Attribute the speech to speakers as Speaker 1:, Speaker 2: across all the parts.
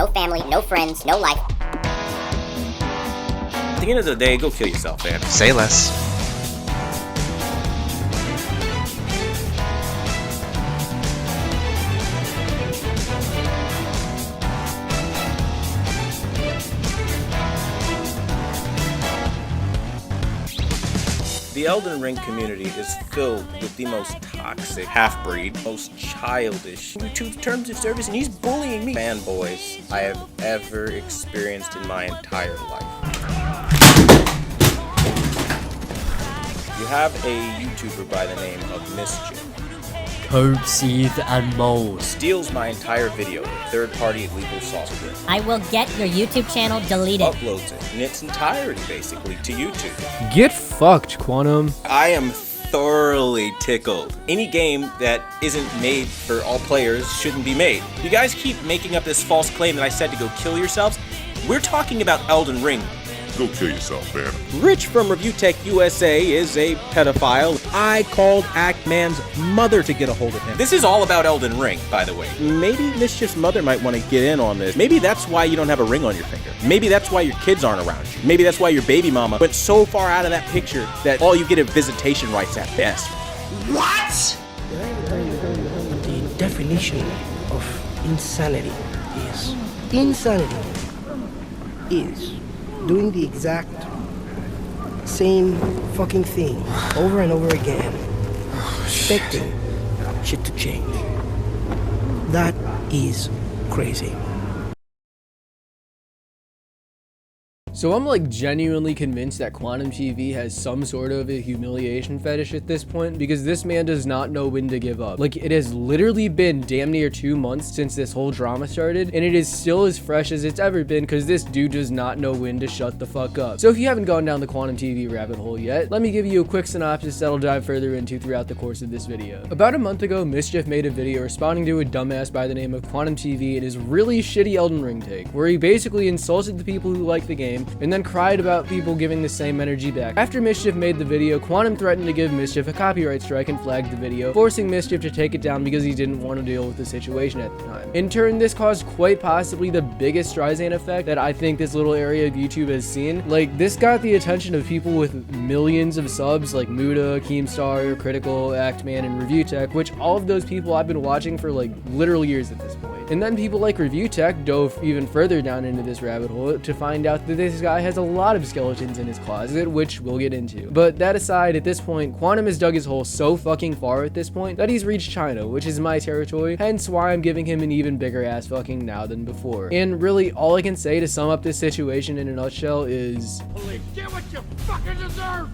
Speaker 1: no family, no friends, no life.
Speaker 2: At the end of the day, go kill yourself, man.
Speaker 3: Say less.
Speaker 2: The Elden Ring community is filled with the most toxic half-breed, most childish YouTube terms of service, and he's bullying me fanboys I have ever experienced in my entire life. You have a YouTuber by the name of Mischief.
Speaker 4: Code, seed, and mold.
Speaker 2: Steals my entire video with third-party illegal software.
Speaker 1: I will get your YouTube channel deleted.
Speaker 2: Uploads it in its entirety, basically, to YouTube.
Speaker 4: Get fucked, Quantum.
Speaker 2: I am thoroughly tickled. Any game that isn't made for all players shouldn't be made. You guys keep making up this false claim that I said to go kill yourselves. We're talking about Elden Ring.
Speaker 5: Go kill yourself, man.
Speaker 2: Rich from Review Tech USA is a pedophile. I called Ackman's mother to get a hold of him. This is all about Elden Ring, by the way. Maybe Mischief's mother might want to get in on this. Maybe that's why you don't have a ring on your finger. Maybe that's why your kids aren't around you. Maybe that's why your baby mama went so far out of that picture that all you get are visitation rights at best.
Speaker 5: What?
Speaker 6: The definition of insanity is doing the exact same fucking thing over and over again, expecting shit to change. That is crazy.
Speaker 4: So I'm like genuinely convinced that Quantum TV has some sort of a humiliation fetish at this point, because this man does not know when to give up. Like, it has literally been damn near 2 months since this whole drama started, and it is still as fresh as it's ever been because this dude does not know when to shut the fuck up. So if you haven't gone down the Quantum TV rabbit hole yet, let me give you a quick synopsis that I'll dive further into throughout the course of this video. About a month ago, Mischief made a video responding to a dumbass by the name of Quantum TV and his really shitty Elden Ring take, where he basically insulted the people who like the game and then cried about people giving the same energy back. After Mischief made the video, Quantum threatened to give Mischief a copyright strike and flagged the video, forcing Mischief to take it down because he didn't want to deal with the situation at the time. In turn, this caused quite possibly the biggest Streisand effect that I think this little area of YouTube has seen. Like, this got the attention of people with millions of subs like Muda, Keemstar, Critical, Actman, and Review Tech, which all of those people I've been watching for like literal years at this point. And then people like Review Tech dove even further down into this rabbit hole to find out that this guy has a lot of skeletons in his closet, which we'll get into. But that aside, at this point, Quantum has dug his hole so fucking far at this point that he's reached China, which is my territory, hence why I'm giving him an even bigger ass fucking now than before. And really, all I can say to sum up this situation in a nutshell is,
Speaker 5: Get what you fucking deserve!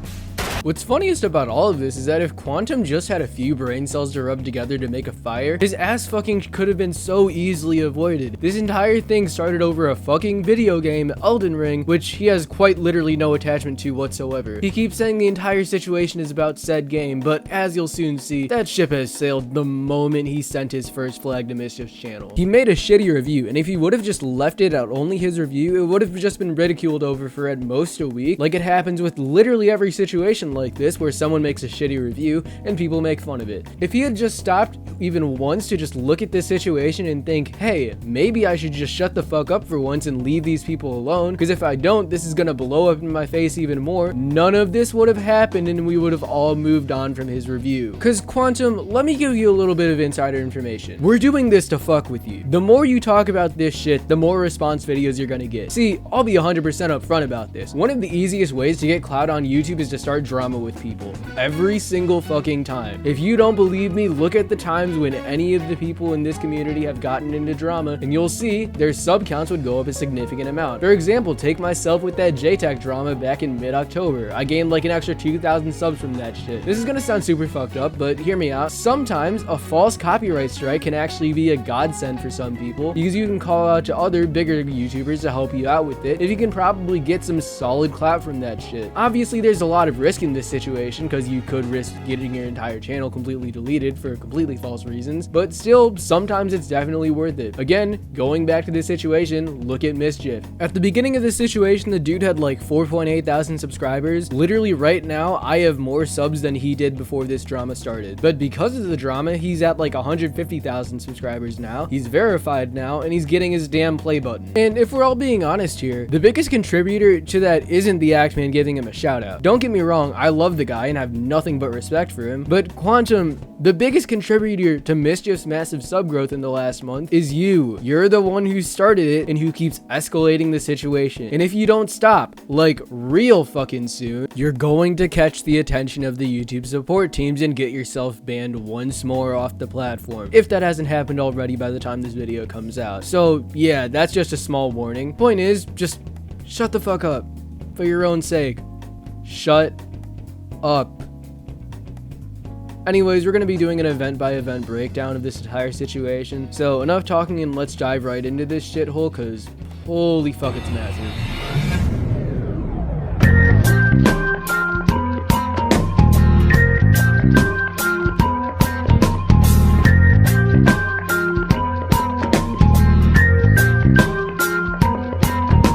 Speaker 4: what's funniest about all of this is that if Quantum just had a few brain cells to rub together to make a fire, his ass fucking could have been so easily avoided. This entire thing started over a fucking video game, Elden Ring, which he has quite literally no attachment to whatsoever. He keeps saying the entire situation is about said game, but as you'll soon see, that ship has sailed the moment he sent his first flag to Mischief's channel. He made a shitty review, and if he would have just left it at only his review, it would have just been ridiculed over for at most a week, like it happens with literally every situation like this where someone makes a shitty review and people make fun of it. If he had just stopped even once to just look at this situation and think, hey, maybe I should just shut the fuck up for once and leave these people alone, because if I don't, this is gonna blow up in my face even more, none of this would have happened and we would have all moved on from his review. Cause Quantum, let me give you a little bit of insider information. We're doing this to fuck with you. The more you talk about this shit, the more response videos you're gonna get. See, I'll be 100% upfront about this. One of the easiest ways to get clout on YouTube is to start drama with people. Every single fucking time. If you don't believe me, look at the times when any of the people in this community have gotten into drama, and you'll see their sub counts would go up a significant amount. For example, take myself with that JTech drama back in mid-October. I gained like an extra 2,000 subs from that shit. This is gonna sound super fucked up, but hear me out. Sometimes a false copyright strike can actually be a godsend for some people, because you can call out to other bigger YouTubers to help you out with it if you can probably get some solid clout from that shit. Obviously, there's a lot of risk in in this situation because you could risk getting your entire channel completely deleted for completely false reasons, but still, sometimes it's definitely worth it. Again, going back to this situation, look at Mischief. At the beginning of this situation, the dude had like 4.8 thousand subscribers. Literally right now, I have more subs than he did before this drama started. But because of the drama, he's at like 150,000 subscribers now. He's verified now, and he's getting his damn play button. And if we're all being honest here, the biggest contributor to that isn't the Axeman giving him a shout out. Don't get me wrong, I love the guy and have nothing but respect for him, but Quantum, the biggest contributor to Mischief's massive sub growth in the last month is you. You're the one who started it and who keeps escalating the situation. And if you don't stop, like real fucking soon, you're going to catch the attention of the YouTube support teams and get yourself banned once more off the platform, if that hasn't happened already by the time this video comes out. So yeah, that's just a small warning. Point is, just shut the fuck up. For your own sake. Shut up. Anyways, we're going to be doing an event by event breakdown of this entire situation. So enough talking and let's dive right into this shithole, cause holy fuck, it's massive.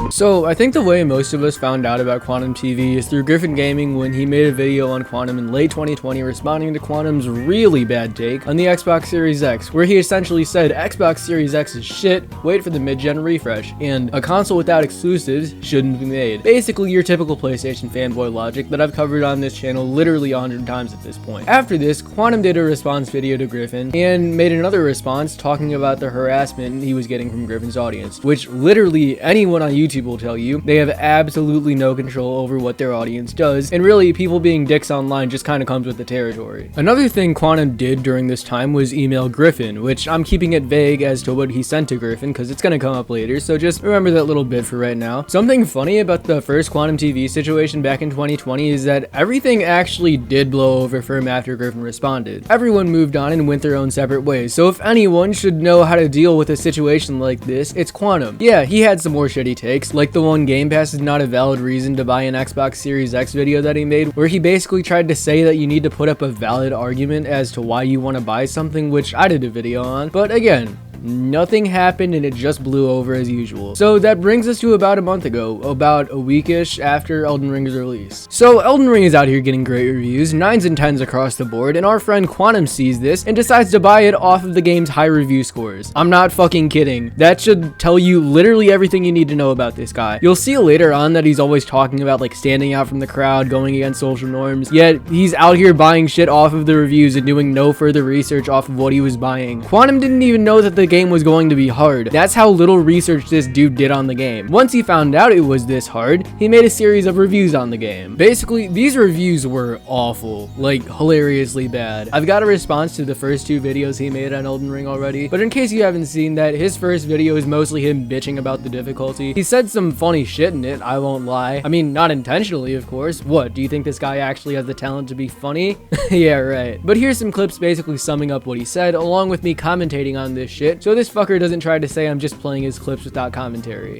Speaker 4: So, I think the way most of us found out about Quantum TV is through Griffin Gaming when he made a video on Quantum in late 2020 responding to Quantum's really bad take on the Xbox Series X, where he essentially said Xbox Series X is shit, wait for the mid-gen refresh, and a console without exclusives shouldn't be made. Basically your typical PlayStation fanboy logic that I've covered on this channel literally 100 times at this point. After this, Quantum did a response video to Griffin and made another response talking about the harassment he was getting from Griffin's audience, which literally anyone on YouTube will tell you they have absolutely no control over what their audience does, and really people being dicks online just kind of comes with the territory. Another thing Quantum did during this time was email Griffin, which I'm keeping it vague as to what he sent to Griffin because it's gonna come up later, so just remember that little bit for right now. Something funny about the first Quantum TV situation back in 2020 is that everything actually did blow over for him after Griffin responded. Everyone moved on and went their own separate ways, so if anyone should know how to deal with a situation like this, it's Quantum. Yeah, he had some more shitty takes, like the one Game Pass is not a valid reason to buy an Xbox Series X video that he made, where he basically tried to say that you need to put up a valid argument as to why you want to buy something, which I did a video on. But again, nothing happened and it just blew over as usual. So that brings us to about a month ago, about a weekish after Elden Ring's release. So Elden Ring is out here getting great reviews, 9s and 10s across the board, and our friend Quantum sees this and decides to buy it off of the game's high review scores. I'm not fucking kidding. That should tell you literally everything you need to know about this guy. You'll see later on that he's always talking about like standing out from the crowd, going against social norms, yet he's out here buying shit off of the reviews and doing no further research off of what he was buying. Quantum didn't even know that the game was going to be hard. That's how little research this dude did on the game. Once he found out it was this hard, he made a series of reviews on the game. Basically, these reviews were awful, like hilariously bad. I've got a response to the first 2 videos he made on Elden Ring already, but in case you haven't seen that, his first video is mostly him bitching about the difficulty. He said some funny shit in it, I won't lie. I mean, not intentionally, of course. What, do you think this guy actually has the talent to be funny? Yeah, right. But here's some clips basically summing up what he said, along with me commentating on this shit, so this fucker doesn't try to say I'm just playing his clips without commentary.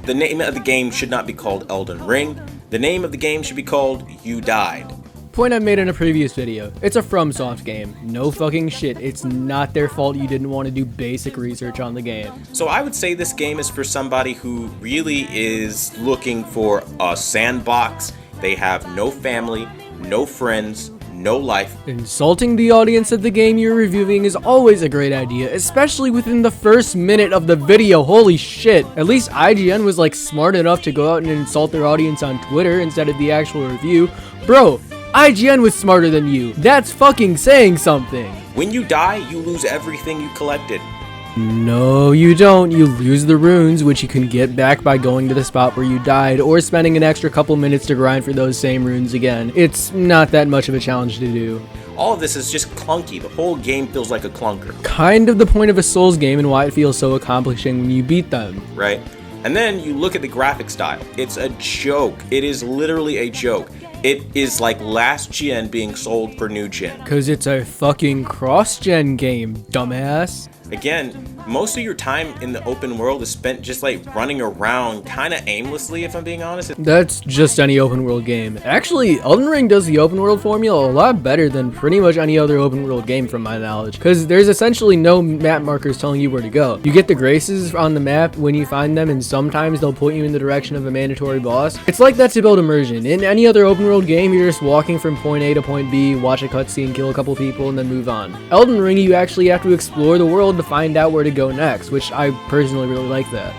Speaker 2: The name of the game should not be called Elden Ring. The name of the game should be called You Died.
Speaker 4: Point I made in a previous video. It's a FromSoft game. No fucking shit. It's not their fault you didn't want to do basic research on the game.
Speaker 2: So I would say this game is for somebody who really is looking for a sandbox. They have no family, no friends, no life.
Speaker 4: Insulting the audience of the game you're reviewing is always a great idea, especially within the first minute of the video. Holy shit. At least IGN was like smart enough to go out and insult their audience on Twitter instead of the actual review. Bro, IGN was smarter than you. That's fucking saying something.
Speaker 2: When you die, you lose everything you collected.
Speaker 4: No, you don't. You lose the runes, which you can get back by going to the spot where you died, or spending an extra couple minutes to grind for those same runes again. It's not that much of a challenge to do.
Speaker 2: All of this is just clunky. The whole game feels like a clunker.
Speaker 4: Kind of the point of a Souls game and why it feels so accomplishing when you beat them.
Speaker 2: Right? And then you look at the graphic style. It's a joke. It is literally a joke. It is like last gen being sold for new gen.
Speaker 4: Cause it's a fucking cross-gen game, dumbass.
Speaker 2: Again, most of your time in the open world is spent just like running around kind of aimlessly, if I'm being honest.
Speaker 4: That's just any open world game. Actually, Elden Ring does the open world formula a lot better than pretty much any other open world game from my knowledge, because there's essentially no map markers telling you where to go. You get the graces on the map when you find them, and sometimes they'll point you in the direction of a mandatory boss. It's like that to build immersion. In any other open world game, you're just walking from point A to point B, watch a cutscene, kill a couple people, and then move on. Elden Ring, you actually have to explore the world to find out where to go next, which I personally really like that.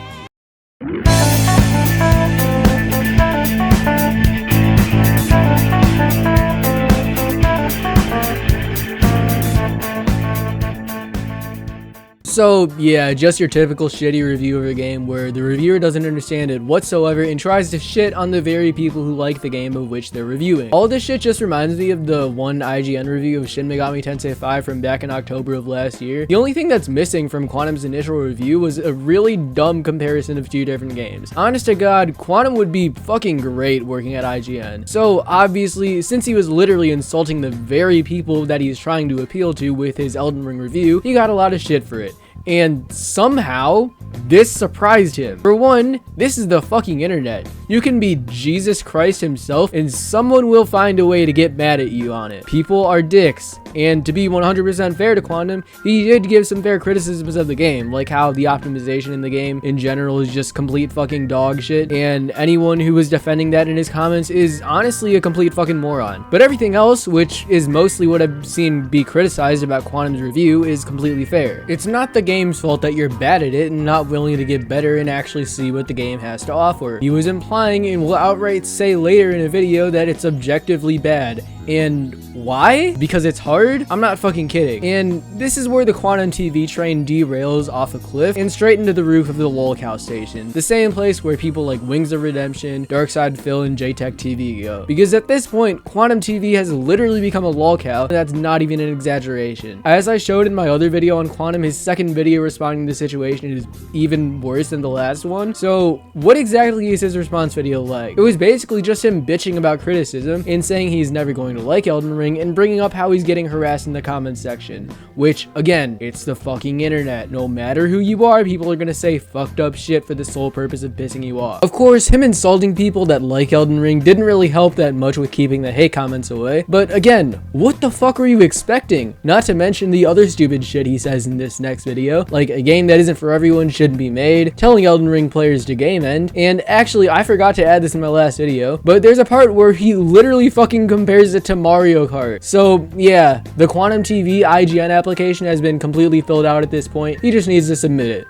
Speaker 4: So yeah, just your typical shitty review of a game where the reviewer doesn't understand it whatsoever and tries to shit on the very people who like the game of which they're reviewing. All this shit just reminds me of the one IGN review of Shin Megami Tensei 5 from back in October of last year. The only thing that's missing from Quantum's initial review was a really dumb comparison of two different games. Honest to God, Quantum would be fucking great working at IGN. So obviously, since he was literally insulting the very people that he's trying to appeal to with his Elden Ring review, he got a lot of shit for it. And somehow, this surprised him. For one, this is the fucking internet. You can be Jesus Christ himself and someone will find a way to get mad at you on it. People are dicks. And to be 100% fair to Quantum, he did give some fair criticisms of the game, like how the optimization in the game in general is just complete fucking dog shit, and anyone who was defending that in his comments is honestly a complete fucking moron. But everything else, which is mostly what I've seen be criticized about Quantum's review, is completely fair. It's not the game's fault that you're bad at it and not willing to get better and actually see what the game has to offer. He was implying and will outright say later in a video that it's objectively bad. And why? Because it's hard? I'm not fucking kidding. And this is where the Quantum TV train derails off a cliff and straight into the roof of the lolcow station. The same place where people like Wings of Redemption, Darkside Phil, and JTech TV go. Because at this point, Quantum TV has literally become a lolcow, and that's not even an exaggeration. As I showed in my other video on Quantum, his second video responding to the situation is even worse than the last one. So what exactly is his response video like? It was basically just him bitching about criticism and saying he's never going to like Elden Ring and bringing up how he's getting harassed in the comments section, which again, it's the fucking internet. No matter who you are, people are gonna say fucked up shit for the sole purpose of pissing you off. Of course, him insulting people that like Elden Ring didn't really help that much with keeping the hate comments away, but again, what the fuck were you expecting? Not to mention the other stupid shit he says in this next video, like a game that isn't for everyone shouldn't be made, telling Elden Ring players to game end, and actually I forgot to add this in my last video, but there's a part where he literally fucking compares it to Mario Kart. So yeah, the Quantum TV IGN application has been completely filled out at this point. He just needs to submit it.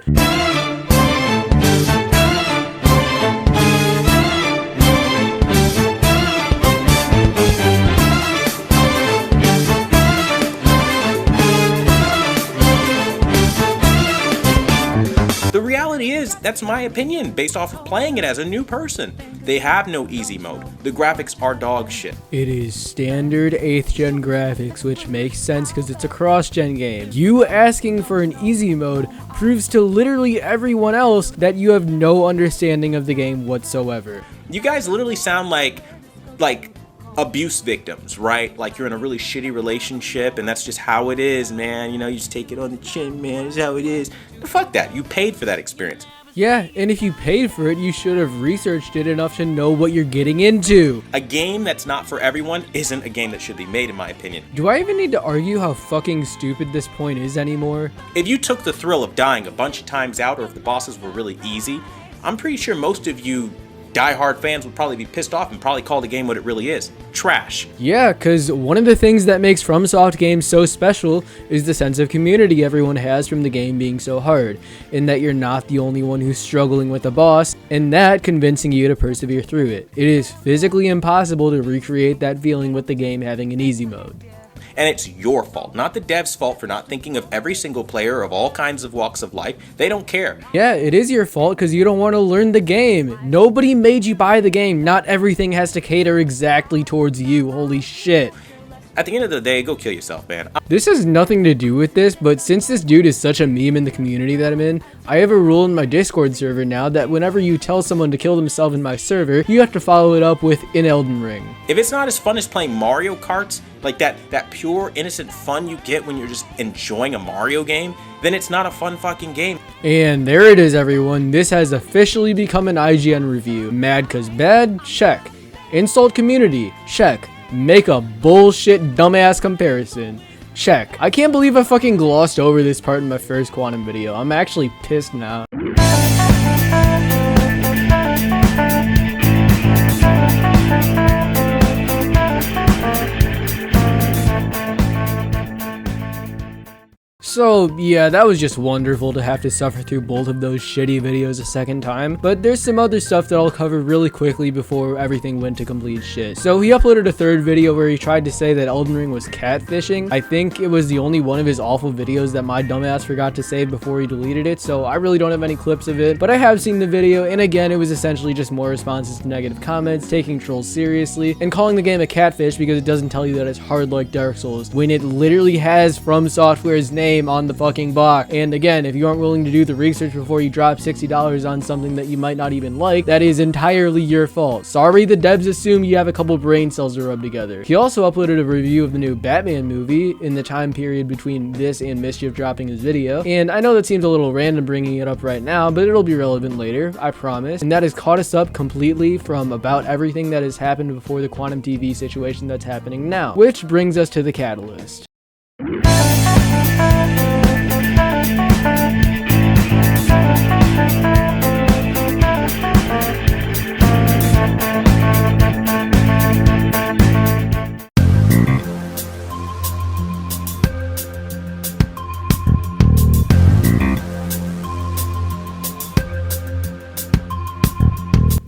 Speaker 2: The reality is, that's my opinion based off of playing it as a new person. They have no easy mode. The graphics are dog shit.
Speaker 4: It is standard 8th gen graphics, which makes sense because it's a cross-gen game. You asking for an easy mode proves to literally everyone else that you have no understanding of the game whatsoever.
Speaker 2: You guys literally sound like abuse victims, right? Like you're in a really shitty relationship and that's just how it is, man. You know, you just take it on the chin, man. It's how it is. But fuck that. You paid for that experience.
Speaker 4: Yeah, and if you paid for it, you should have researched it enough to know what you're getting into.
Speaker 2: A game that's not for everyone isn't a game that should be made, in my opinion.
Speaker 4: Do I even need to argue how fucking stupid this point is anymore?
Speaker 2: If you took the thrill of dying a bunch of times out, or if the bosses were really easy, I'm pretty sure most of you die-hard fans would probably be pissed off and probably call the game what it really is. Trash.
Speaker 4: Yeah, because one of the things that makes FromSoft games so special is the sense of community everyone has from the game being so hard, in that you're not the only one who's struggling with a boss, and that convincing you to persevere through it. It is physically impossible to recreate that feeling with the game having an easy mode.
Speaker 2: And it's your fault, not the dev's fault for not thinking of every single player of all kinds of walks of life. They don't care.
Speaker 4: Yeah, it is your fault because you don't want to learn the game. Nobody made you buy the game. Not everything has to cater exactly towards you. Holy shit.
Speaker 2: At the end of the day, go kill yourself, man.
Speaker 4: This has nothing to do with this, but since this dude is such a meme in the community that I'm in, I have a rule in my Discord server now that whenever you tell someone to kill themselves in my server, you have to follow it up with in Elden Ring.
Speaker 2: If it's not as fun as playing Mario Karts, like that pure innocent fun you get when you're just enjoying a Mario game, then it's not a fun fucking game.
Speaker 4: And there it is, everyone. This has officially become an IGN review. Mad cause bad? Check. Insult community? Check. Make a bullshit dumbass comparison? Check. I can't believe I fucking glossed over this part in my first Quantum video. I'm actually pissed now. So yeah, that was just wonderful to have to suffer through both of those shitty videos a second time, but there's some other stuff that I'll cover really quickly before everything went to complete shit. So he uploaded a third video where he tried to say that Elden Ring was catfishing. I think it was the only one of his awful videos that my dumbass forgot to save before he deleted it, so I really don't have any clips of it, but I have seen the video, and again, it was essentially just more responses to negative comments, taking trolls seriously, and calling the game a catfish because it doesn't tell you that it's hard like Dark Souls, when it literally has From Software's name on the fucking box. And again, if you aren't willing to do the research before you drop $60 on something that you might not even like, that is entirely your fault. Sorry, the devs assume you have a couple brain cells to rub together. He also uploaded a review of the new Batman movie in the time period between this and Mischief dropping his video, and I know that seems a little random bringing it up right now, but it'll be relevant later, I promise. And that has caught us up completely from about everything that has happened before the Quantum TV situation that's happening now, which brings us to the catalyst.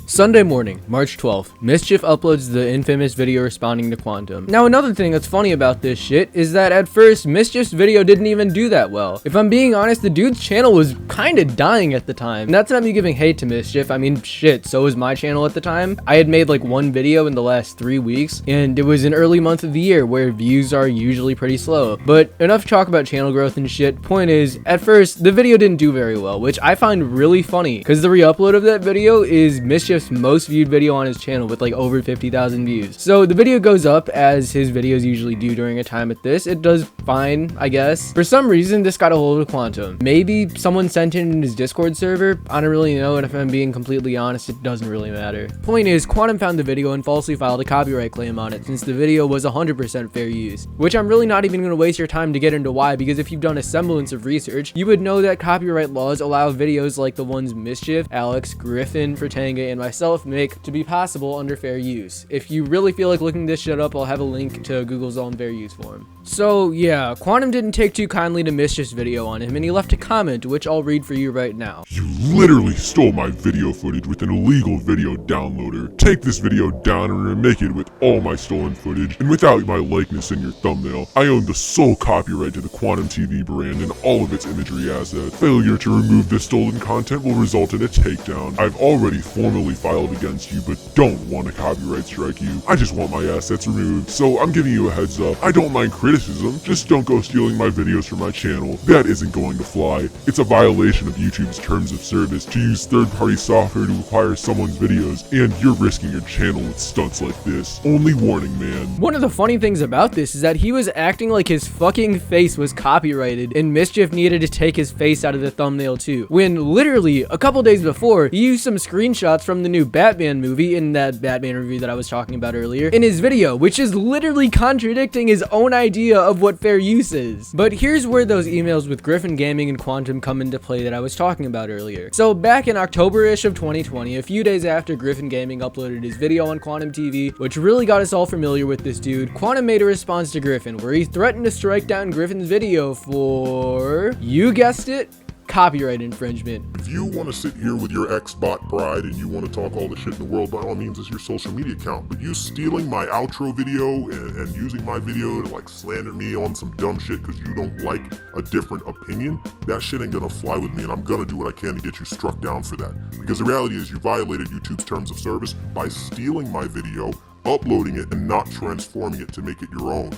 Speaker 4: Sunday morning, March 12th, Mischief uploads the infamous video responding to Quantum. Now, another thing that's funny about this shit is that at first, Mischief's video didn't even do that well. If I'm being honest, the dude's channel was kinda dying at the time. And that's not me giving hate to Mischief. I mean, shit, so was my channel at the time. I had made like one video in the last 3 weeks, and it was an early month of the year where views are usually pretty slow. But enough talk about channel growth and shit. Point is, at first, the video didn't do very well, which I find really funny, because the re-upload of that video is Mischief's most viewed video on his channel with like over 50,000 views. So the video goes up as his videos usually do during a time at this. It does fine, I guess. For some reason, this got a hold of Quantum. Maybe someone sent it in his Discord server. I don't really know, and if I'm being completely honest, it doesn't really matter. Point is, Quantum found the video and falsely filed a copyright claim on it since the video was 100% fair use, which I'm really not even going to waste your time to get into why, because if you've done a semblance of research, you would know that copyright laws allow videos like the ones Mischief, Alex, Griffin, Fratanga, and myself make to be possible under fair use. If you really feel like looking this shit up, I'll have a link to Google's own fair use form. So yeah, Quantum didn't take too kindly to Mischief's video on him, and he left a comment, which I'll read for you right now.
Speaker 5: You literally stole my video footage with an illegal video downloader. Take this video down and remake it with all my stolen footage, and without my likeness in your thumbnail. I own the sole copyright to the Quantum TV brand and all of its imagery assets. Failure to remove the stolen content will result in a takedown. I've already formally filed against you, but don't want to copyright strike you. I just want my assets removed, so I'm giving you a heads up. I don't mind criticism, just don't go stealing my videos from my channel. That isn't going to fly. It's a violation of YouTube's terms of service to use third-party software to acquire someone's videos, and you're risking your channel with stunts like this. Only warning, man.
Speaker 4: One of the funny things about this is that he was acting like his fucking face was copyrighted, and Mischief needed to take his face out of the thumbnail too, when literally a couple days before, he used some screenshots from the new Batman movie in that Batman review that I was talking about earlier in his video, which is literally contradicting his own idea of what fair use is. But here's where those emails with Griffin Gaming and Quantum come into play that I was talking about earlier. So back in October-ish of 2020, a few days after Griffin Gaming uploaded his video on Quantum TV, which really got us all familiar with this dude, Quantum made a response to Griffin where he threatened to strike down Griffin's video for, you guessed it, copyright infringement.
Speaker 5: If you want to sit here with your ex-bot pride and you want to talk all the shit in the world, by all means, it's your social media account. But you stealing my outro video and using my video to like slander me on some dumb shit because you don't like a different opinion, that shit ain't gonna fly with me, and I'm gonna do what I can to get you struck down for that. Because the reality is you violated YouTube's terms of service by stealing my video, uploading it and not transforming it to make it your own.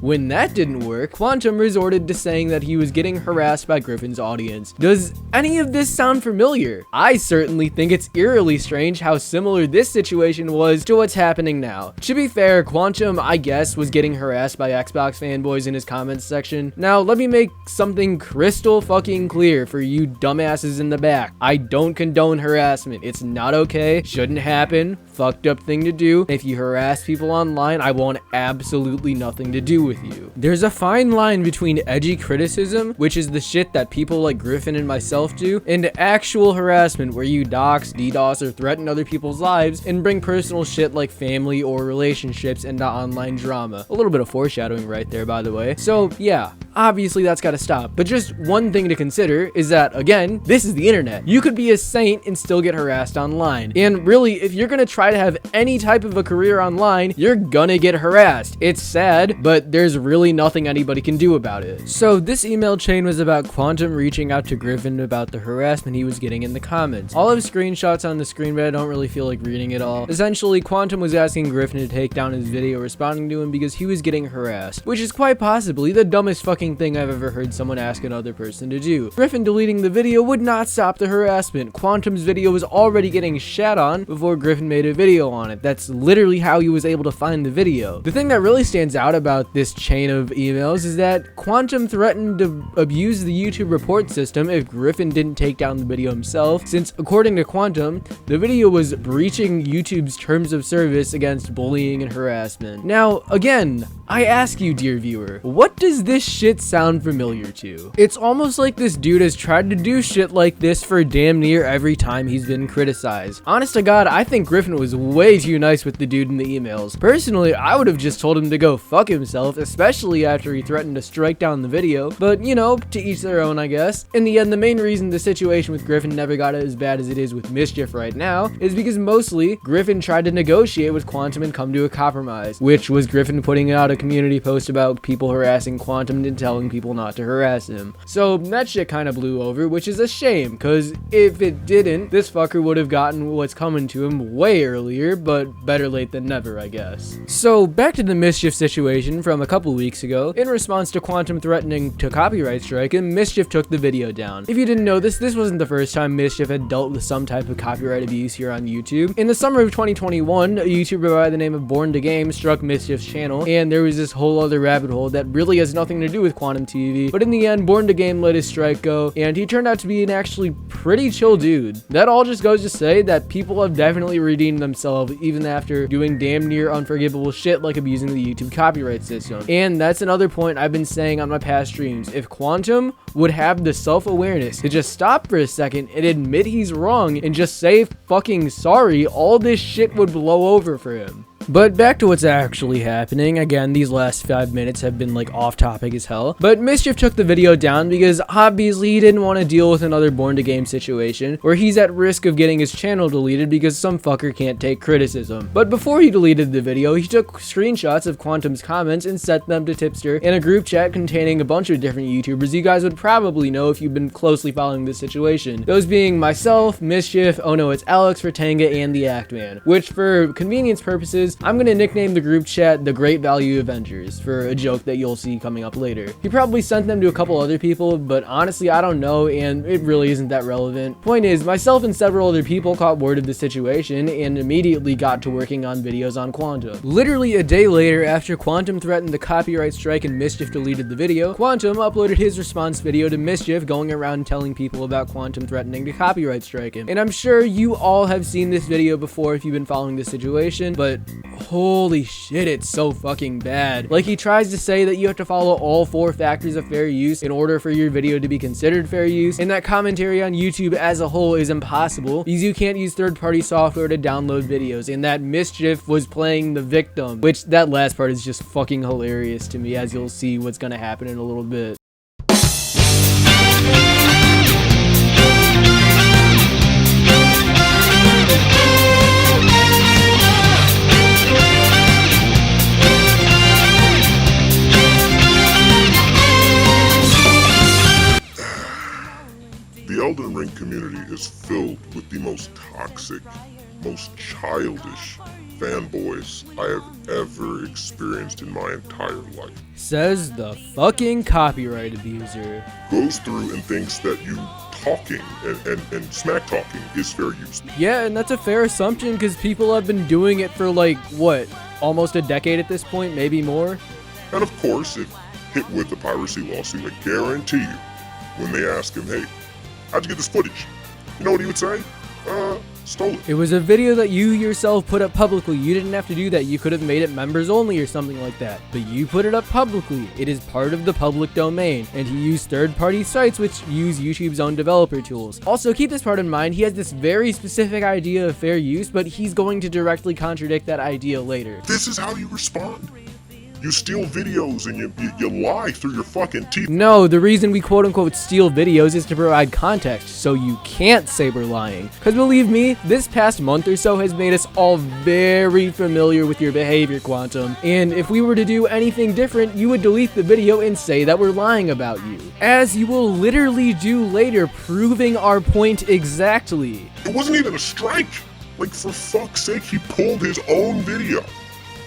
Speaker 4: When that didn't work, Quantum resorted to saying that he was getting harassed by Griffin's audience. Does any of this sound familiar? I certainly think it's eerily strange how similar this situation was to what's happening now. To be fair, Quantum, I guess, was getting harassed by Xbox fanboys in his comments section. Now, let me make something crystal fucking clear for you dumbasses in the back. I don't condone harassment. It's not okay, shouldn't happen, fucked up thing to do. If you harass people online, I want absolutely nothing to do with you. There's a fine line between edgy criticism, which is the shit that people like Griffin and myself do, and actual harassment where you dox, DDoS, or threaten other people's lives and bring personal shit like family or relationships into online drama. A little bit of foreshadowing right there, by the way. So yeah, obviously that's gotta stop. But just one thing to consider is that, again, this is the internet. You could be a saint and still get harassed online. And really, if you're gonna try to have any type of a career online, you're gonna get harassed. It's sad, but there's really nothing anybody can do about it. So this email chain was about Quantum reaching out to Griffin about the harassment he was getting in the comments. All of screenshots on the screen, but I don't really feel like reading it all. Essentially, Quantum was asking Griffin to take down his video responding to him because he was getting harassed, which is quite possibly the dumbest fucking thing I've ever heard someone ask another person to do. Griffin deleting the video would not stop the harassment. Quantum's video was already getting shat on before Griffin made a video on it. That's literally how he was able to find the video. The thing that really stands out about this chain of emails is that Quantum threatened to abuse the YouTube report system if Griffin didn't take down the video himself, since according to Quantum, the video was breaching YouTube's terms of service against bullying and harassment. Now, again, I ask you, dear viewer, what does this shit sound familiar to? It's almost like this dude has tried to do shit like this for damn near every time he's been criticized. Honest to God, I think Griffin was way too nice with the dude in the emails. Personally, I would have just told him to go fuck himself, especially after he threatened to strike down the video, but you know, to each their own, I guess. In the end, the main reason the situation with Griffin never got as bad as it is with Mischief right now is because mostly Griffin tried to negotiate with Quantum and come to a compromise, which was Griffin putting out a community post about people harassing Quantum and telling people not to harass him. So that shit kind of blew over, which is a shame, because if it didn't, this fucker would have gotten what's coming to him way earlier, but better late than never, I guess. So back to the Mischief situation from a couple weeks ago. In response to Quantum threatening to copyright strike him, Mischief took the video down. If you didn't know this wasn't the first time Mischief had dealt with some type of copyright abuse here on YouTube. In the summer of 2021, a YouTuber by the name of Born to Game struck Mischief's channel, and there was this whole other rabbit hole that really has nothing to do with Quantum TV, but in the end, Born to Game let his strike go, and he turned out to be an actually pretty chill dude. That all just goes to say that people have definitely redeemed themselves even after doing damn near unforgivable shit like abusing the YouTube copyright system. And that's another point I've been saying on my past streams. If Quantum would have the self-awareness to just stop for a second and admit he's wrong and just say fucking sorry, all this shit would blow over for him. But back to what's actually happening. Again, these last 5 minutes have been like off topic as hell. But Mischief took the video down because obviously he didn't want to deal with another Born to Game situation where he's at risk of getting his channel deleted because some fucker can't take criticism. But before he deleted the video, he took screenshots of Quantum's comments and sent them to Tipster in a group chat containing a bunch of different YouTubers you guys would probably know if you've been closely following this situation. Those being myself, Mischief, Oh No It's Alex, Ratanga, and the Act Man, which for convenience purposes, I'm gonna nickname the group chat the Great Value Avengers for a joke that you'll see coming up later. He probably sent them to a couple other people, but honestly I don't know and it really isn't that relevant. Point is, myself and several other people caught word of the situation and immediately got to working on videos on Quantum. Literally a day later, after Quantum threatened the copyright strike and Mischief deleted the video, Quantum uploaded his response video to Mischief going around telling people about Quantum threatening to copyright strike him. And I'm sure you all have seen this video before if you've been following this situation, but holy shit, it's so fucking bad. Like, he tries to say that you have to follow all 4 factors of fair use in order for your video to be considered fair use, and that commentary on YouTube as a whole is impossible because you can't use third-party software to download videos, and that Mischief was playing the victim, which that last part is just fucking hilarious to me, as you'll see what's gonna happen in a little bit.
Speaker 5: The Elden Ring community is filled with the most toxic, most childish fanboys I have ever experienced in my entire life.
Speaker 4: Says the fucking copyright abuser.
Speaker 5: Goes through and thinks that you talking and smack talking is fair use.
Speaker 4: Yeah, and that's a fair assumption because people have been doing it for like, what, almost a decade at this point, maybe more?
Speaker 5: And of course, if hit with a piracy lawsuit, I guarantee you, when they ask him, hey, how'd you get this footage? You know what he would say? Stole it.
Speaker 4: It was a video that you yourself put up publicly. You didn't have to do that. You could have made it members only or something like that. But you put it up publicly. It is part of the public domain. And he used third-party sites which use YouTube's own developer tools. Also, keep this part in mind. He has this very specific idea of fair use, but he's going to directly contradict that idea later.
Speaker 5: This is how you respond. You steal videos and you lie through your fucking teeth.
Speaker 4: No, the reason we quote-unquote steal videos is to provide context, so you can't say we're lying. Because believe me, this past month or so has made us all very familiar with your behavior, Quantum. And if we were to do anything different, you would delete the video and say that we're lying about you. As you will literally do later, proving our point exactly.
Speaker 5: It wasn't even a strike. Like, for fuck's sake, he pulled his own video.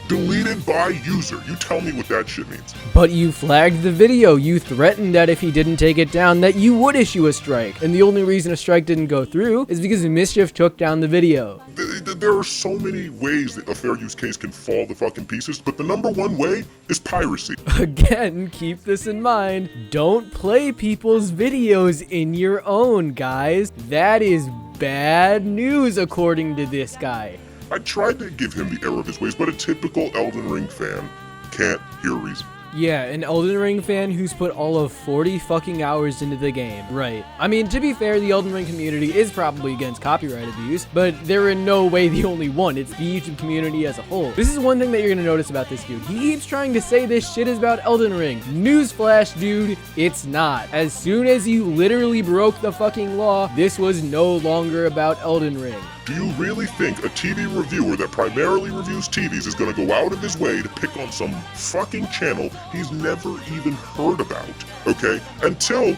Speaker 5: Deleted by user. You tell me what that shit means.
Speaker 4: But you flagged the video. You threatened that if he didn't take it down, that you would issue a strike. And the only reason a strike didn't go through is because Mischief took down the video.
Speaker 5: There are so many ways that a fair use case can fall to fucking pieces, but the number one way is piracy.
Speaker 4: Again, keep this in mind. Don't play people's videos in your own, guys. That is bad news, according to this guy.
Speaker 5: I tried to give him the error of his ways, but a typical Elden Ring fan can't hear reason.
Speaker 4: Yeah, an Elden Ring fan who's put all of 40 fucking hours into the game. Right. I mean, to be fair, the Elden Ring community is probably against copyright abuse, but they're in no way the only one. It's the YouTube community as a whole. This is one thing that you're gonna notice about this dude. He keeps trying to say this shit is about Elden Ring. Newsflash, dude, it's not. As soon as you literally broke the fucking law, this was no longer about Elden Ring.
Speaker 5: Do you really think a TV reviewer that primarily reviews TVs is gonna go out of his way to pick on some fucking channel he's never even heard about, okay? Until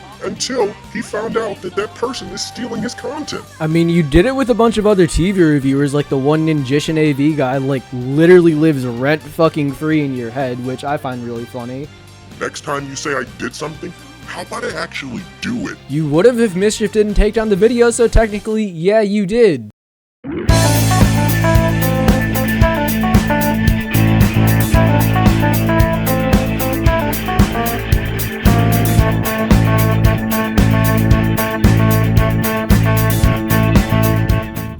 Speaker 5: he found out that that person is stealing his content.
Speaker 4: I mean, you did it with a bunch of other TV reviewers, like the one Ninjishin AV guy, like, literally lives rent fucking free in your head, which I find really funny.
Speaker 5: Next time you say I did something, how about I actually do it?
Speaker 4: You would have if Mischief didn't take down the video, so technically, yeah, you did.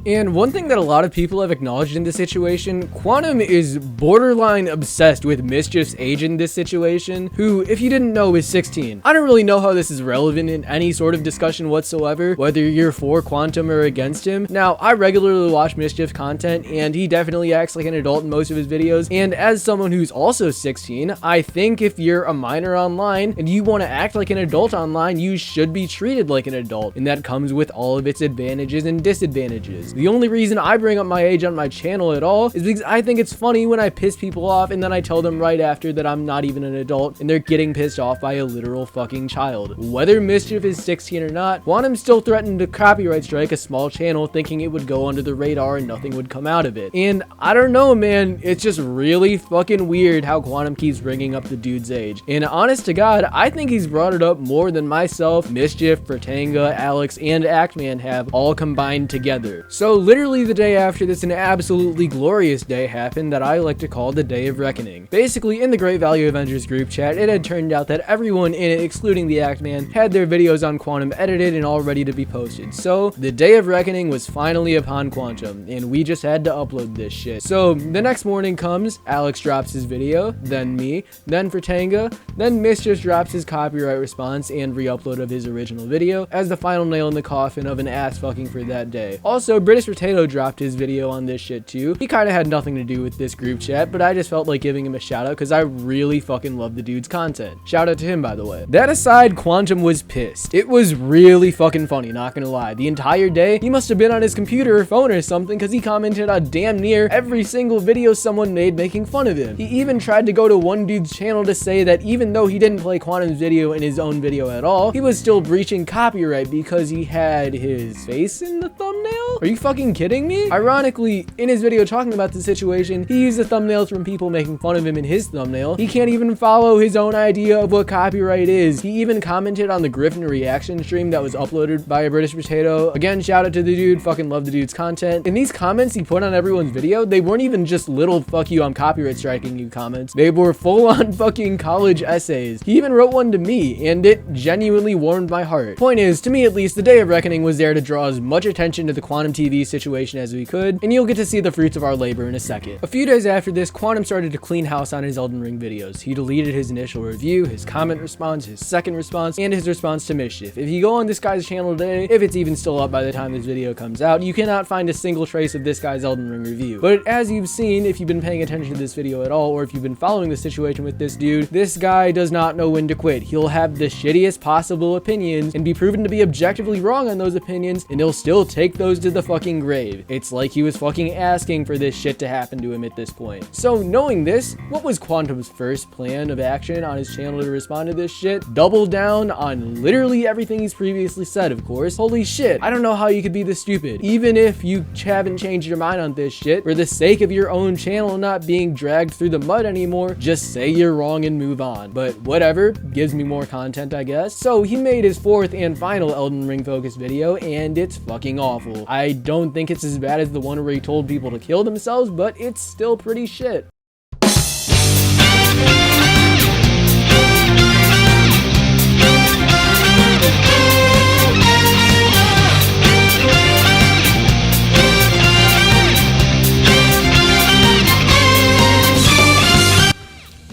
Speaker 4: And one thing that a lot of people have acknowledged in this situation, Quantum is borderline obsessed with Mischief's age in this situation, who, if you didn't know, is 16. I don't really know how this is relevant in any sort of discussion whatsoever, whether you're for Quantum or against him. Now, I regularly watch Mischief's content, and he definitely acts like an adult in most of his videos, and as someone who's also 16, I think if you're a minor online, and you want to act like an adult online, you should be treated like an adult, and that comes with all of its advantages and disadvantages. The only reason I bring up my age on my channel at all is because I think it's funny when I piss people off and then I tell them right after that I'm not even an adult and they're getting pissed off by a literal fucking child. Whether Mischief is 16 or not, Quantum still threatened to copyright strike a small channel thinking it would go under the radar and nothing would come out of it. And I don't know, man, it's just really fucking weird how Quantum keeps bringing up the dude's age. And honest to God, I think he's brought it up more than myself, Mischief, Fratanga, Alex, and Actman have all combined together. So literally the day after this, an absolutely glorious day happened that I like to call the Day of Reckoning. Basically, in the Great Value Avengers group chat, it had turned out that everyone in it, excluding the Actman, had their videos on Quantum edited and all ready to be posted. So the Day of Reckoning was finally upon Quantum, and we just had to upload this shit. So the next morning comes, Alex drops his video, then me, then Fratanga, then Mischief drops his copyright response and re-upload of his original video as the final nail in the coffin of an ass fucking for that day. Also, Potato dropped his video on this shit too. He kind of had nothing to do with this group chat, but I just felt like giving him a shout out because I really fucking love the dude's content. Shout out to him, by the way. That aside, Quantum was pissed. It was really fucking funny, not gonna lie. The entire day, he must have been on his computer or phone or something because he commented on damn near every single video someone made making fun of him. He even tried to go to one dude's channel to say that even though he didn't play Quantum's video in his own video at all, he was still breaching copyright because he had his face in the thumbnail? Are you fucking kidding me? Ironically, in his video talking about the situation, he used the thumbnails from people making fun of him in his thumbnail. He can't even follow his own idea of what copyright is. He even commented on the Griffin reaction stream that was uploaded by a British Potato. Again, shout out to the dude, fucking love the dude's content. In these comments he put on everyone's video, they weren't even just little fuck you, I'm copyright striking you comments. They were full on fucking college essays. He even wrote one to me, and it genuinely warmed my heart. Point is, to me at least, the Day of Reckoning was there to draw as much attention to the Quantum TV situation as we could, and you'll get to see the fruits of our labor in a second. A few days after this, Quantum started to clean house on his Elden Ring videos. He deleted his initial review, his comment response, his second response, and his response to Mischief. If you go on this guy's channel today, if it's even still up by the time this video comes out, you cannot find a single trace of this guy's Elden Ring review. But as you've seen, if you've been paying attention to this video at all, or if you've been following the situation with this dude, this guy does not know when to quit. He'll have the shittiest possible opinions and be proven to be objectively wrong on those opinions, and he'll still take those to the fucking grave. It's like he was fucking asking for this shit to happen to him at this point. So knowing this, what was Quantum's first plan of action on his channel to respond to this shit? Double down on literally everything he's previously said, of course. Holy shit, I don't know how you could be this stupid. Even if you haven't changed your mind on this shit, for the sake of your own channel not being dragged through the mud anymore, just say you're wrong and move on. But whatever, gives me more content, I guess. So he made his fourth and final Elden Ring focused video, and it's fucking awful. I don't think it's as bad as the one where he told people to kill themselves, but it's still pretty shit.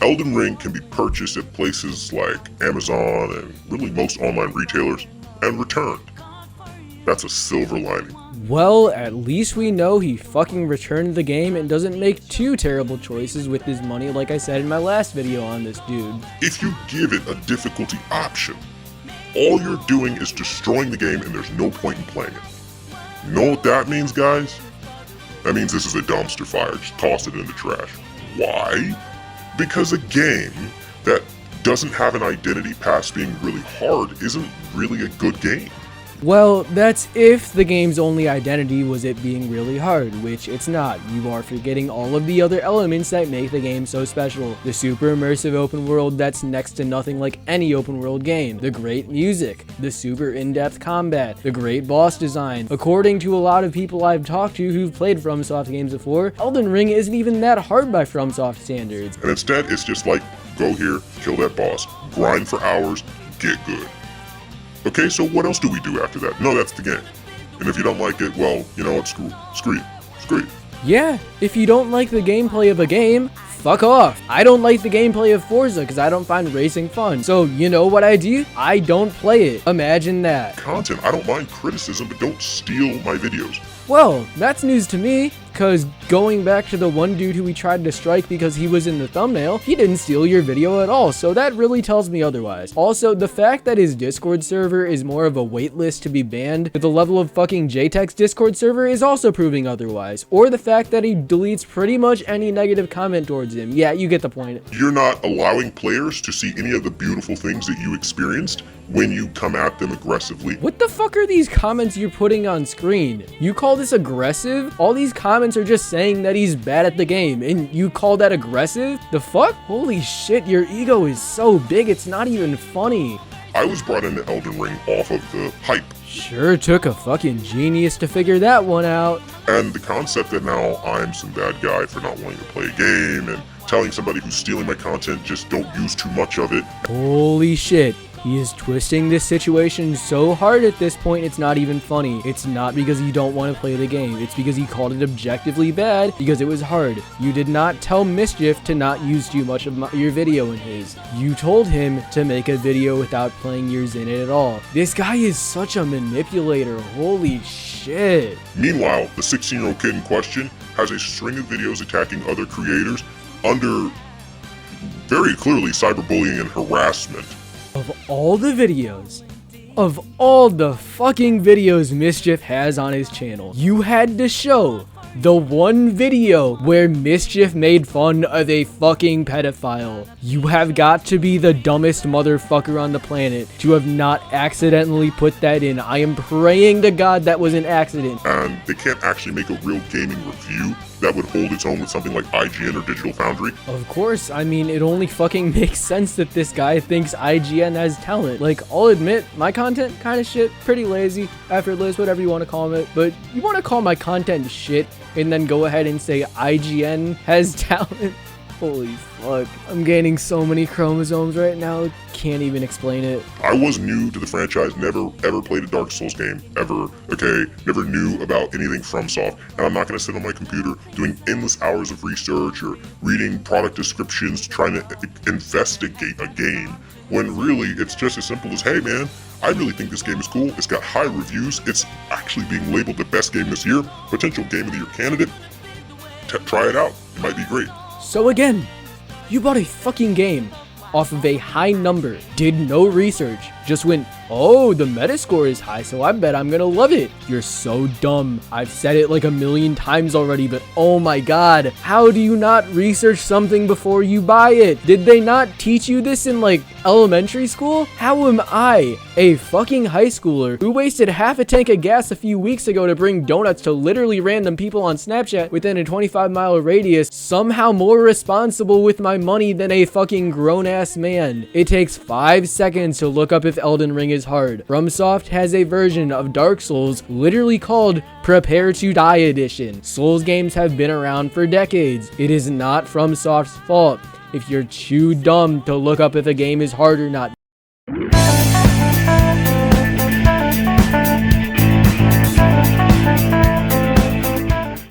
Speaker 5: Elden Ring can be purchased at places like Amazon and really most online retailers and returned. That's a silver lining.
Speaker 4: Well, at least we know he fucking returned the game and doesn't make too terrible choices with his money, like I said in my last video on this dude.
Speaker 5: If you give it a difficulty option, all you're doing is destroying the game and there's no point in playing it. You know what that means, guys? That means this is a dumpster fire. Just toss it in the trash. Why? Because a game that doesn't have an identity past being really hard isn't really a good game.
Speaker 4: Well, that's if the game's only identity was it being really hard, which it's not. You are forgetting all of the other elements that make the game so special. The super immersive open world that's next to nothing like any open world game. The great music. The super in-depth combat. The great boss design. According to a lot of people I've talked to who've played FromSoft games before, Elden Ring isn't even that hard by FromSoft standards.
Speaker 5: And instead, it's just like, go here, kill that boss, grind for hours, get good. Okay, so what else do we do after that? No, that's the game. And if you don't like it, well, you know what, screw it.
Speaker 4: Yeah, if you don't like the gameplay of a game, fuck off. I don't like the gameplay of Forza because I don't find racing fun. So you know what I do? I don't play it. Imagine that.
Speaker 5: Content, I don't mind criticism, but don't steal my videos.
Speaker 4: Well, that's news to me, because going back to the one dude who we tried to strike because he was in the thumbnail, he didn't steal your video at all, so that really tells me otherwise. Also, the fact that his Discord server is more of a waitlist to be banned with the level of fucking JTech's Discord server is also proving otherwise. Or the fact that he deletes pretty much any negative comment towards him. Yeah, you get the point.
Speaker 5: You're not allowing players to see any of the beautiful things that you experienced when you come at them aggressively.
Speaker 4: What the fuck are these comments you're putting on screen? You call this aggressive? All these comments are just saying that he's bad at the game, and you call that aggressive? The fuck? Holy shit, your ego is so big it's not even funny.
Speaker 5: I was brought into Elden Ring off of the hype.
Speaker 4: Sure took a fucking genius to figure that one out.
Speaker 5: And the concept that now I'm some bad guy for not wanting to play a game and telling somebody who's stealing my content just don't use too much of it.
Speaker 4: Holy shit. He is twisting this situation so hard at this point it's not even funny. It's not because you don't want to play the game. It's because he called it objectively bad because it was hard. You did not tell Mischief to not use too much of your video in his. You told him to make a video without playing yours in it at all. This guy is such a manipulator. Holy shit.
Speaker 5: Meanwhile, the 16-year-old kid in question has a string of videos attacking other creators under very clearly cyberbullying and harassment.
Speaker 4: Of all the videos, of all the fucking videos Mischief has on his channel, you had to show The one video where Mischief made fun of a fucking pedophile. You have got to be the dumbest motherfucker on the planet to have not accidentally put that in. I am praying to God that was an accident.
Speaker 5: And they can't actually make a real gaming review that would hold its own with something like IGN or Digital Foundry.
Speaker 4: Of course, I mean, it only fucking makes sense that this guy thinks IGN has talent. Like, I'll admit, my content kind of shit, pretty lazy, effortless, whatever you want to call it, but you want to call my content shit and then go ahead and say IGN has talent? Holy fuck. I'm gaining so many chromosomes right now, can't even explain it.
Speaker 5: I was new to the franchise, never ever played a Dark Souls game, ever, okay? Never knew about anything FromSoft, and I'm not gonna sit on my computer doing endless hours of research or reading product descriptions trying to investigate a game, when really it's just as simple as, hey man, I really think this game is cool, it's got high reviews, it's actually being labeled the best game this year, potential Game of the Year candidate, try it out, it might be great.
Speaker 4: So again, you bought a fucking game off of a high number, did no research, just went, oh, the Metascore is high, so I bet I'm gonna love it. You're so dumb. I've said it like a million times already, but oh my god, how do you not research something before you buy it? Did they not teach you this in like elementary school? How am I, a fucking high schooler who wasted half a tank of gas a few weeks ago to bring donuts to literally random people on Snapchat within a 25-mile radius, somehow more responsible with my money than a fucking grown-ass man? It takes 5 seconds to look up if Elden Ring is hard. FromSoft has a version of Dark Souls literally called Prepare to Die Edition. Souls games have been around for decades. It is not FromSoft's fault if you're too dumb to look up if a game is hard or not.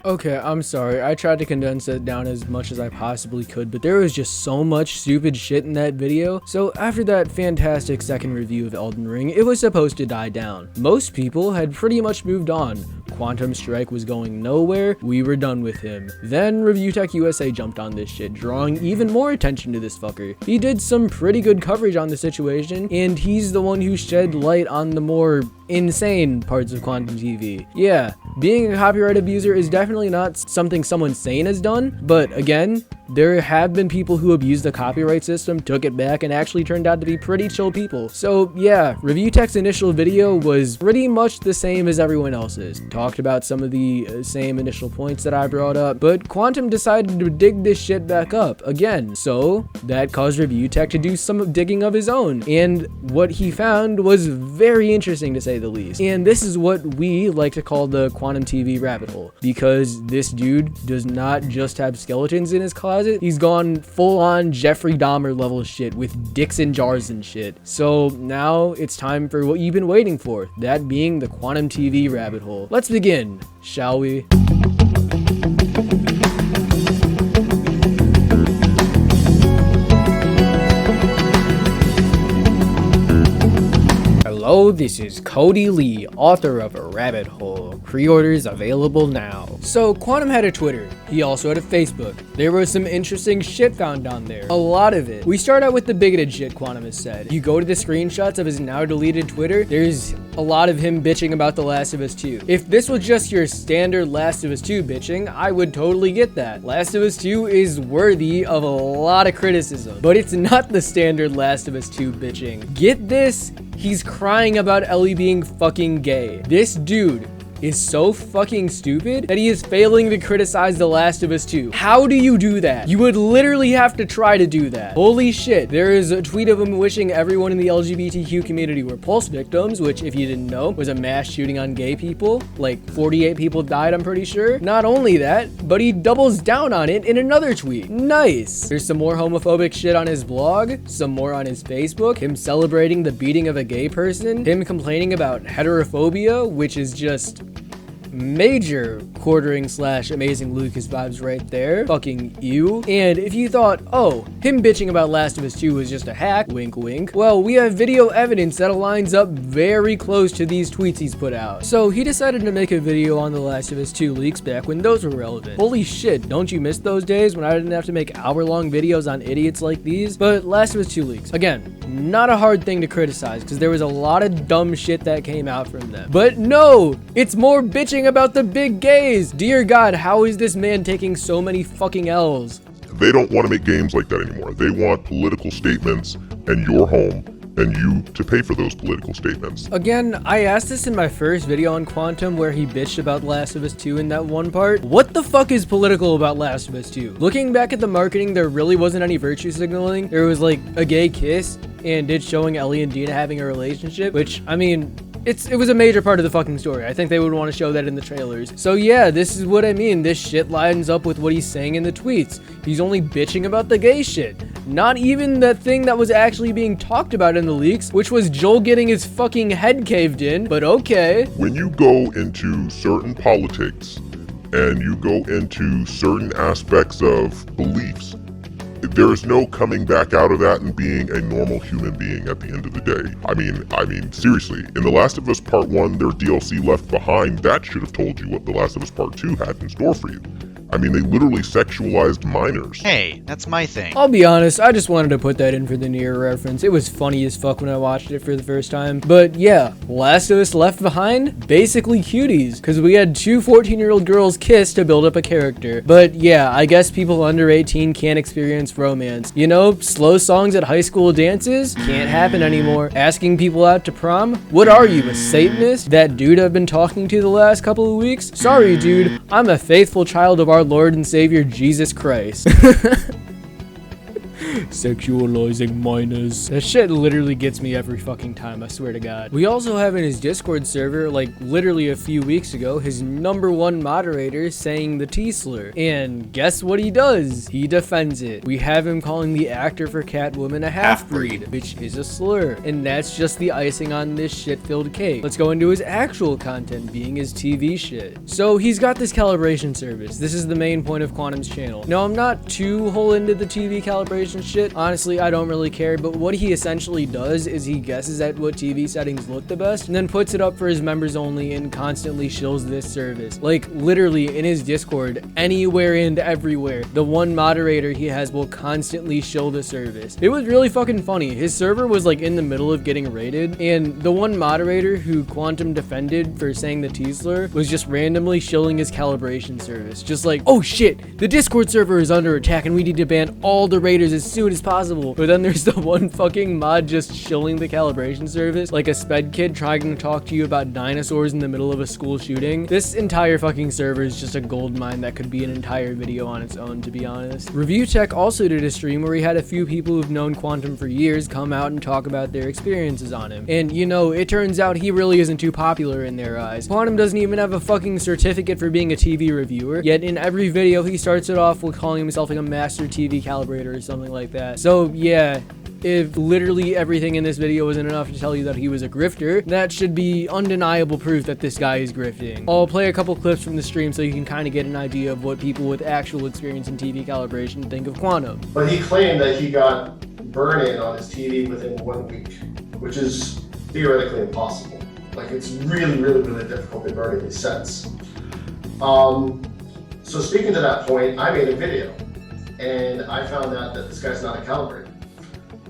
Speaker 4: Okay, I'm sorry. I tried to condense it down as much as I possibly could, but there was just so much stupid shit in that video. So after that fantastic second review of Elden Ring, it was supposed to die down. Most people had pretty much moved on. Quantum Strike was going nowhere, we were done with him. Then Review Tech USA jumped on this shit, drawing even more attention to this fucker. He did some pretty good coverage on the situation, and he's the one who shed light on the more insane parts of Quantum TV. Yeah, being a copyright abuser is definitely not something someone sane has done, but again, there have been people who abused the copyright system, took it back, and actually turned out to be pretty chill people. So yeah, Review Tech's initial video was pretty much the same as everyone else's. Talked about some of the same initial points that I brought up, but Quantum decided to dig this shit back up again. So that caused Review Tech to do some digging of his own, and what he found was very interesting to say the least. And this is what we like to call the Quantum TV rabbit hole, because this dude does not just have skeletons in his closet, he's gone full-on Jeffrey Dahmer level shit with dicks in jars and shit. So now it's time for what you've been waiting for, that being the Quantum TV rabbit hole. Let's begin, shall we? Hello, this is Cody Lee, author of A Rabbit Hole. Pre-orders available now. So, Quantum had a Twitter. He also had a Facebook. There was some interesting shit found on there. A lot of it. We start out with the bigoted shit Quantum has said. You go to the screenshots of his now deleted Twitter, there's a lot of him bitching about The Last of Us 2. If this was just your standard Last of Us 2 bitching, I would totally get that. Last of Us 2 is worthy of a lot of criticism, but it's not the standard Last of Us 2 bitching. Get this? He's crying about Ellie being fucking gay. This dude is so fucking stupid that he is failing to criticize The Last of Us 2. How do you do that? You would literally have to try to do that. Holy shit. There is a tweet of him wishing everyone in the LGBTQ community were Pulse victims, which, if you didn't know, was a mass shooting on gay people. Like 48 people died, I'm pretty sure. Not only that, but he doubles down on it in another tweet. Nice. There's some more homophobic shit on his blog, some more on his Facebook, him celebrating the beating of a gay person, him complaining about heterophobia, which is just major quartering / Amazing Lucas vibes right there. Fucking you. And if you thought, oh, him bitching about Last of Us 2 was just a hack, wink wink, well, we have video evidence that aligns up very close to these tweets he's put out. So he decided to make a video on The Last of Us 2 leaks back when those were relevant. Holy shit, don't you miss those days when I didn't have to make hour-long videos on idiots like these? But Last of Us 2 leaks. Again, not a hard thing to criticize because there was a lot of dumb shit that came out from them. But no, it's more bitching about the big gays. Dear God, how is this man taking so many fucking L's?
Speaker 5: They don't want to make games like that anymore. They want political statements and your home and you to pay for those political statements.
Speaker 4: Again, I asked this in my first video on Quantum where he bitched about Last of Us 2 in that one part. What the fuck is political about Last of Us 2? Looking back at the marketing, there really wasn't any virtue signaling. There was like a gay kiss and it showing Ellie and Dina having a relationship, which, I mean, it was a major part of the fucking story. I think they would want to show that in the trailers. So yeah, this is what I mean. This shit lines up with what he's saying in the tweets. He's only bitching about the gay shit. Not even the thing that was actually being talked about in the leaks, which was Joel getting his fucking head caved in, but okay.
Speaker 5: When you go into certain politics and you go into certain aspects of beliefs, there is no coming back out of that and being a normal human being at the end of the day. I mean, seriously, in The Last of Us Part 1, their DLC Left Behind, that should have told you what The Last of Us Part 2 had in store for you. I mean, they literally sexualized minors.
Speaker 3: Hey, that's my thing.
Speaker 4: I'll be honest, I just wanted to put that in for the near reference. It was funny as fuck when I watched it for the first time. But yeah, Last of Us Left Behind, basically cuties, because we had two 14-year-old girls kiss to build up a character. But yeah, I guess people under 18 can't experience romance. You know, slow songs at high school dances can't happen anymore. Asking people out to prom? What are you, a Satanist? That dude I've been talking to the last couple of weeks? Sorry, dude, I'm a faithful child of our Lord and Savior Jesus Christ. Sexualizing minors. That shit literally gets me every fucking time, I swear to God. We also have in his Discord server, like literally a few weeks ago, his #1 moderator saying the T-slur. And guess what he does? He defends it. We have him calling the actor for Catwoman a half-breed, which is a slur. And that's just the icing on this shit-filled cake. Let's go into his actual content, being his TV shit. So he's got this calibration service. This is the main point of Quantum's channel. Now, I'm not too whole into the TV calibration shit. Honestly, I don't really care, but what he essentially does is he guesses at what TV settings look the best and then puts it up for his members only and constantly shills this service. Like literally in his Discord, anywhere and everywhere, the one moderator he has will constantly shill the service. It was really fucking funny. His server was like in the middle of getting raided, and the one moderator who Quantum defended for saying the T-slur was just randomly shilling his calibration service. Just like, oh shit, the Discord server is under attack and we need to ban all the raiders as soon as possible. But then there's the one fucking mod just shilling the calibration service like a sped kid trying to talk to you about dinosaurs in the middle of a school shooting. This entire fucking server is just a gold mine that could be an entire video on its own, to be honest. Review Tech also did a stream where he had a few people who've known Quantum for years come out and talk about their experiences on him. And you know, it turns out he really isn't too popular in their eyes. Quantum doesn't even have a fucking certificate for being a TV reviewer, yet in every video he starts it off with calling himself like a master TV calibrator or something like that. So yeah, if literally everything in this video wasn't enough to tell you that he was a grifter, that should be undeniable proof that this guy is grifting. I'll play a couple clips from the stream so you can kind of get an idea of what people with actual experience in TV calibration think of Quantum.
Speaker 7: But he claimed that he got burn-in on his TV within 1 week, which is theoretically impossible. Like, it's really, really, really difficult to burn in these sets. So speaking to that point, I made a video, and I found out that this guy's not a calibrator.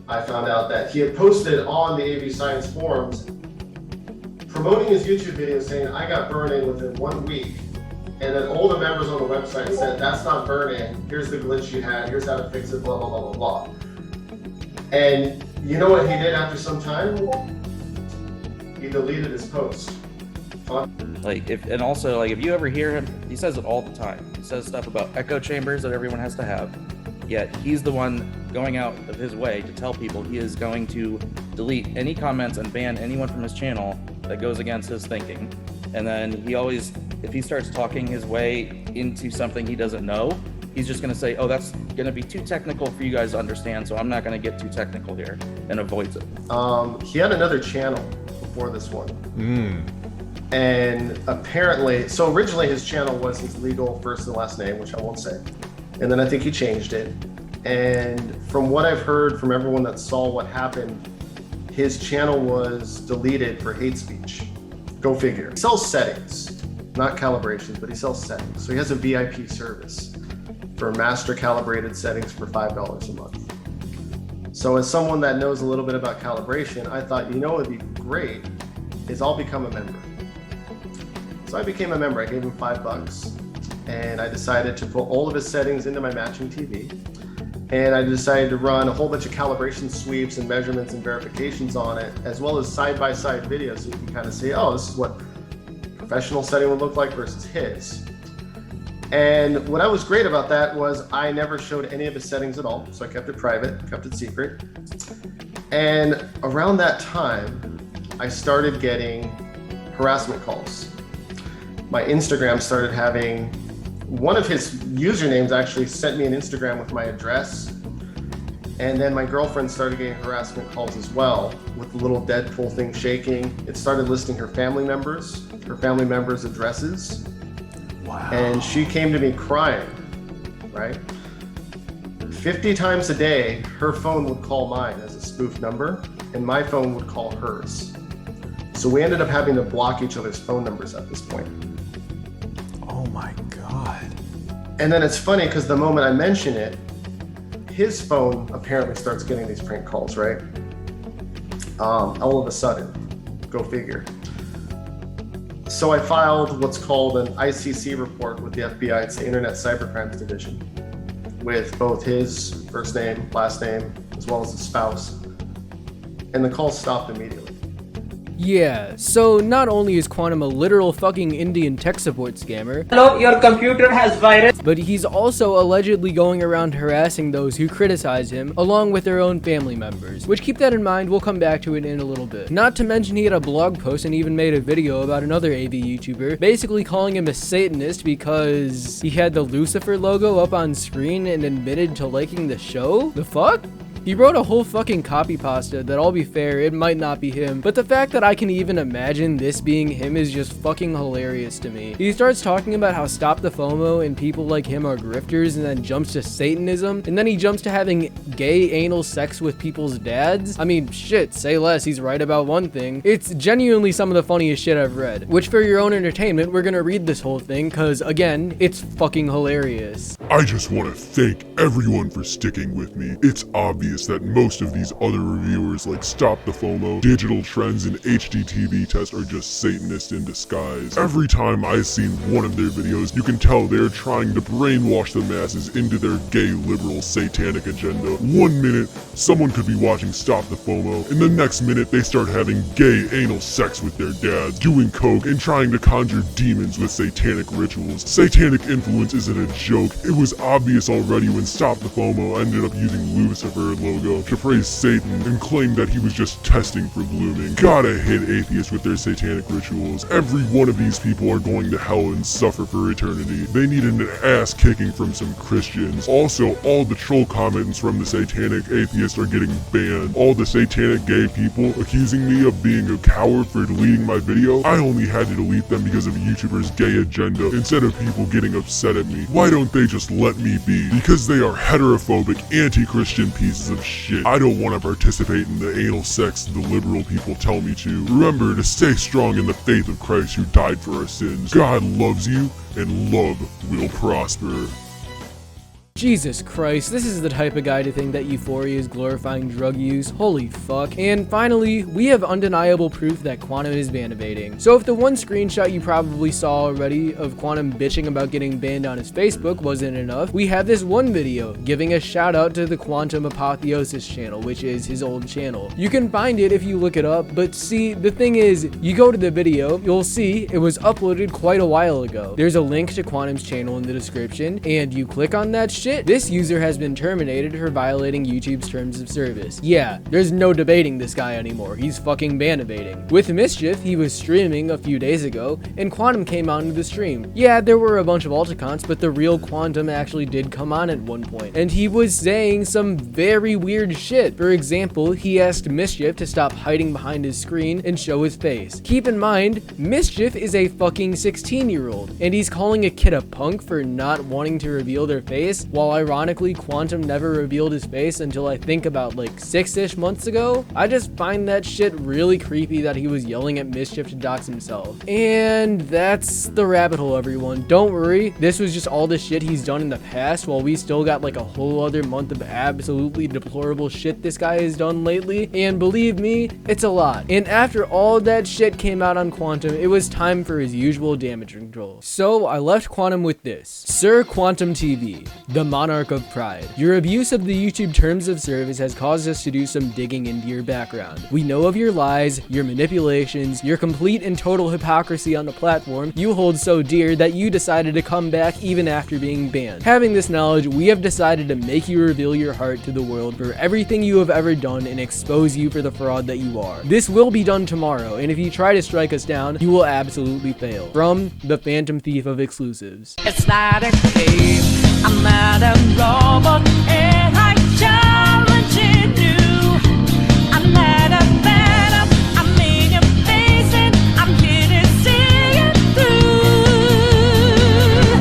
Speaker 7: I found out that he had posted on the AV Science forums promoting his YouTube video saying, I got burn-in within 1 week. And then all the members on the website said, that's not burn-in, here's the glitch you had, here's how to fix it, blah, blah, blah, blah, blah. And you know what he did after some time? He deleted his post.
Speaker 8: Like, if you ever hear him, he says it all the time. He says stuff about echo chambers that everyone has to have. Yet he's the one going out of his way to tell people he is going to delete any comments and ban anyone from his channel that goes against his thinking. And then he always, if he starts talking his way into something he doesn't know, he's just going to say, oh, that's going to be too technical for you guys to understand, so I'm not going to get too technical here, and avoids it.
Speaker 7: He had another channel before this one. And apparently, so originally his channel was his legal first and last name, which I won't say. And then I think he changed it. And from what I've heard from everyone that saw what happened, his channel was deleted for hate speech. Go figure. He sells settings, not calibrations, but he sells settings. So he has a VIP service for master calibrated settings for $5 a month. So as someone that knows a little bit about calibration, I thought, you know what would be great is I'll become a member. So I became a member. I gave him $5 and I decided to put all of his settings into my matching TV. And I decided to run a whole bunch of calibration sweeps and measurements and verifications on it, as well as side-by-side videos so you can kind of see, oh, this is what professional setting would look like versus his. And what was great about that was I never showed any of his settings at all. So I kept it private, kept it secret. And around that time, I started getting harassment calls. My Instagram started having, one of his usernames actually sent me an Instagram with my address. And then my girlfriend started getting harassment calls as well with the little Deadpool thing shaking. It started listing her family members' addresses. Wow. And she came to me crying, right? 50 times a day, her phone would call mine as a spoof number, and my phone would call hers. So we ended up having to block each other's phone numbers at this point.
Speaker 2: Oh my God.
Speaker 7: And then it's funny because the moment I mention it, his phone apparently starts getting these prank calls, right? All of a sudden, go figure. So I filed what's called an ICC report with the FBI. It's the Internet Cybercrimes Division, with both his first name, last name, as well as his spouse. And the calls stopped immediately.
Speaker 4: Yeah, so not only is Quantum a literal fucking Indian tech support scammer,
Speaker 3: Hello, your computer has virus.
Speaker 4: but he's also allegedly going around harassing those who criticize him, along with their own family members. Which, keep that in mind, we'll come back to it in a little bit. Not to mention he had a blog post and even made a video about another AV YouTuber, basically calling him a Satanist because he had the Lucifer logo up on screen and admitted to liking the show? The fuck? He wrote a whole fucking copy pasta that, I'll be fair, it might not be him, but the fact that I can even imagine this being him is just fucking hilarious to me. He starts talking about how Stop the FOMO and people like him are grifters, and then jumps to Satanism, and then he jumps to having gay anal sex with people's dads. I mean, shit, say less, he's right about one thing. It's genuinely some of the funniest shit I've read, which for your own entertainment, we're gonna read this whole thing, cause again, it's fucking hilarious.
Speaker 5: I just want to thank everyone for sticking with me. It's obvious that most of these other reviewers like Stop the FOMO, Digital Trends, and HDTV Test are just Satanists in disguise. Every time I've seen one of their videos, you can tell they're trying to brainwash the masses into their gay liberal satanic agenda. 1 minute, someone could be watching Stop the FOMO, and the next minute they start having gay anal sex with their dads, doing coke, and trying to conjure demons with satanic rituals. Satanic influence isn't a joke. It was obvious already when Stop the FOMO ended up using Lucifer logo to praise Satan and claim that he was just testing for blooming. Gotta hit atheists with their satanic rituals. Every one of these people are going to hell and suffer for eternity. They need an ass kicking from some Christians. Also, all the troll comments from the satanic atheists are getting banned. All the satanic gay people accusing me of being a coward for deleting my video, I only had to delete them because of YouTubers' gay agenda instead of people getting upset at me. Why don't they just let me be? Because they are heterophobic, anti-Christian pieces of shit. I don't want to participate in the anal sex the liberal people tell me to. Remember to stay strong in the faith of Christ who died for our sins. God loves you, and love will prosper.
Speaker 4: Jesus Christ, this is the type of guy to think that Euphoria is glorifying drug use. Holy fuck. And finally, we have undeniable proof that Quantum is ban evading. So if the one screenshot you probably saw already of Quantum bitching about getting banned on his Facebook wasn't enough, we have this one video giving a shout out to the Quantum Apotheosis channel, which is his old channel. You can find it if you look it up, but see, the thing is, you go to the video, you'll see it was uploaded quite a while ago. There's a link to Quantum's channel in the description, and you click on that shit, this user has been terminated for violating YouTube's terms of service. Yeah, there's no debating this guy anymore. He's fucking ban evading. With Mischief, he was streaming a few days ago, and Quantum came onto the stream. Yeah, there were a bunch of alt accounts, but the real Quantum actually did come on at one point, and he was saying some very weird shit. For example, he asked Mischief to stop hiding behind his screen and show his face. Keep in mind, Mischief is a fucking 16-year-old, and he's calling a kid a punk for not wanting to reveal their face. while ironically Quantum never revealed his face until I think about like 6-ish months ago. I just find that shit really creepy that he was yelling at Mischief to dox himself. And that's the rabbit hole, everyone. Don't worry, this was just all the shit he's done in the past, while we still got like a whole other month of absolutely deplorable shit this guy has done lately. And believe me, it's a lot. And after all that shit came out on Quantum, it was time for his usual damage control. So I left Quantum with this. Sir Quantum TV, the monarch of pride. Your abuse of the YouTube terms of service has caused us to do some digging into your background. We know of your lies, your manipulations, your complete and total hypocrisy on the platform you hold so dear that you decided to come back even after being banned. Having this knowledge, we have decided to make you reveal your heart to the world for everything you have ever done and expose you for the fraud that you are. This will be done tomorrow, and if you try to strike us down, you will absolutely fail. From the Phantom Thief of exclusives.
Speaker 9: It's not a game, I'm not a robot, and I'm challenging you. I'm not a phantom, I'm in your face, and I'm here to see it through.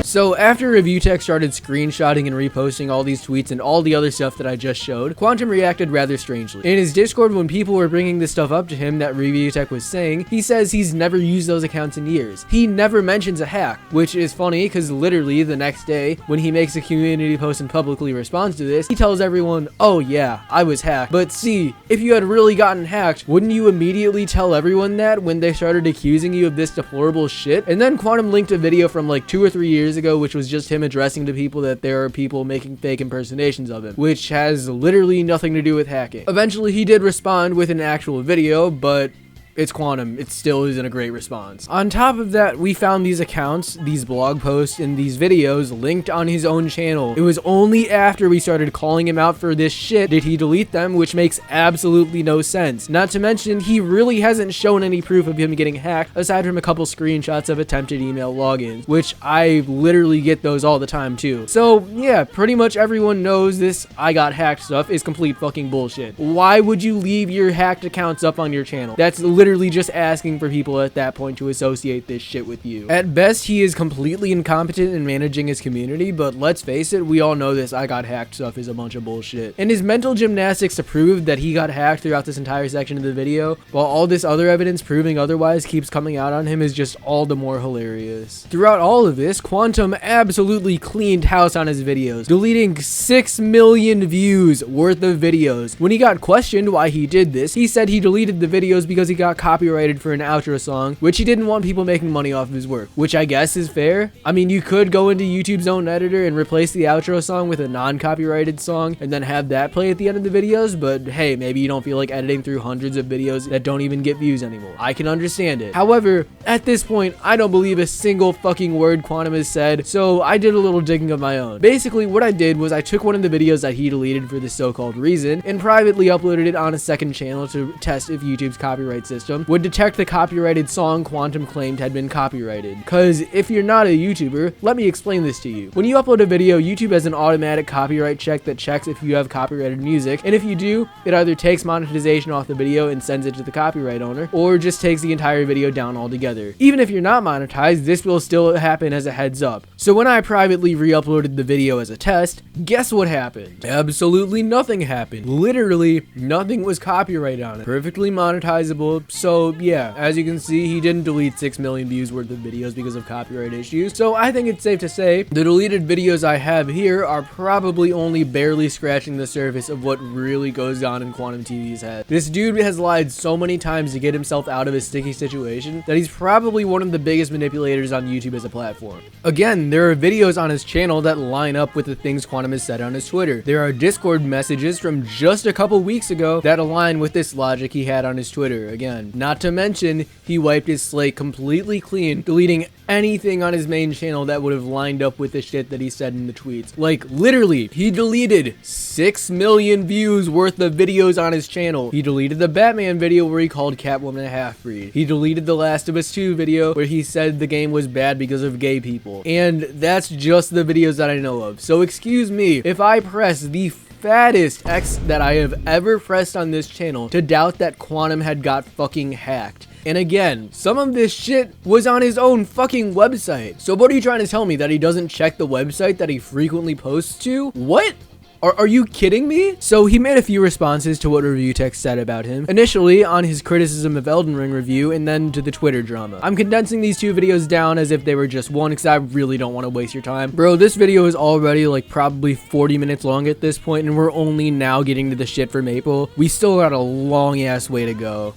Speaker 4: So after Review Tech started screenshotting and reposting all these tweets and all the other stuff that I just showed, Quantum reacted rather strangely. In his Discord, when people were bringing this stuff up to him that Review Tech was saying, he says he's never used those accounts in years. He never mentions a hack, which is funny because literally the next day, when he makes a community post and publicly responds to this, he tells everyone, oh yeah, I was hacked. But see, if you had really gotten hacked, wouldn't you immediately tell everyone that when they started accusing you of this deplorable shit? And then Quantum linked a video from like 2 or 3 years ago, which was just him addressing to people that there are people making fake impersonations of him, which has literally nothing to do with hacking. Eventually he did respond with an actual video, but it's Quantum. It still isn't a great response. On top of that, we found these accounts, these blog posts, and these videos linked on his own channel. It was only after we started calling him out for this shit did he delete them, which makes absolutely no sense. Not to mention, he really hasn't shown any proof of him getting hacked, aside from a couple screenshots of attempted email logins, which I literally get those all the time too. So yeah, pretty much everyone knows this I got hacked stuff is complete fucking bullshit. Why would you leave your hacked accounts up on your channel? That's literally just asking for people at that point to associate this shit with you. At best, he is completely incompetent in managing his community, but let's face it, we all know this I got hacked stuff is a bunch of bullshit. And his mental gymnastics to prove that he got hacked throughout this entire section of the video, while all this other evidence proving otherwise keeps coming out on him, is just all the more hilarious. Throughout all of this, Quantum absolutely cleaned house on his videos, deleting 6 million views worth of videos. When he got questioned why he did this, he said he deleted the videos because he got copyrighted for an outro song, which he didn't want people making money off of his work, which I guess is fair. I mean, you could go into YouTube's own editor and replace the outro song with a non-copyrighted song and then have that play at the end of the videos, but hey, maybe you don't feel like editing through hundreds of videos that don't even get views anymore. I can understand it. However, at this point, I don't believe a single fucking word Quantum has said, so I did a little digging of my own. Basically, what I did was I took one of the videos that he deleted for this so-called reason and privately uploaded it on a second channel to test if YouTube's copyright system would detect the copyrighted song Quantum claimed had been copyrighted. Cause if you're not a YouTuber, let me explain this to you. When you upload a video, YouTube has an automatic copyright check that checks if you have copyrighted music, and if you do, it either takes monetization off the video and sends it to the copyright owner, or just takes the entire video down altogether. Even if you're not monetized, this will still happen as a heads up. So when I privately re-uploaded the video as a test, guess what happened? Absolutely nothing happened. Literally nothing was copyrighted on it. Perfectly monetizable, so yeah, as you can see, he didn't delete 6 million views worth of videos because of copyright issues. So I think it's safe to say the deleted videos I have here are probably only barely scratching the surface of what really goes on in Quantum TV's head. This dude has lied so many times to get himself out of a sticky situation that he's probably one of the biggest manipulators on YouTube as a platform. Again, there are videos on his channel that line up with the things Quantum has said on his Twitter. There are Discord messages from just a couple weeks ago that align with this logic he had on his Twitter. Again, not to mention, he wiped his slate completely clean, deleting anything on his main channel that would have lined up with the shit that he said in the tweets. Like, literally, he deleted 6 million views worth of videos on his channel. He deleted the Batman video where he called Catwoman a half-breed. He deleted the Last of Us 2 video where he said the game was bad because of gay people. And that's just the videos that I know of. So excuse me if I press the fattest X that I have ever pressed on this channel to doubt that Quantum had got fucking hacked. And again, some of this shit was on his own fucking website. So what are you trying to tell me, that he doesn't check the website that he frequently posts to? What? Are you kidding me? So he made a few responses to what review text said about him. Initially on his criticism of Elden Ring review, and then to the Twitter drama. I'm condensing these two videos down as if they were just one because I really don't want to waste your time. Bro, this video is already like probably 40 minutes long at this point, and we're only now getting to the shit for Maple. We still got a long ass way to go.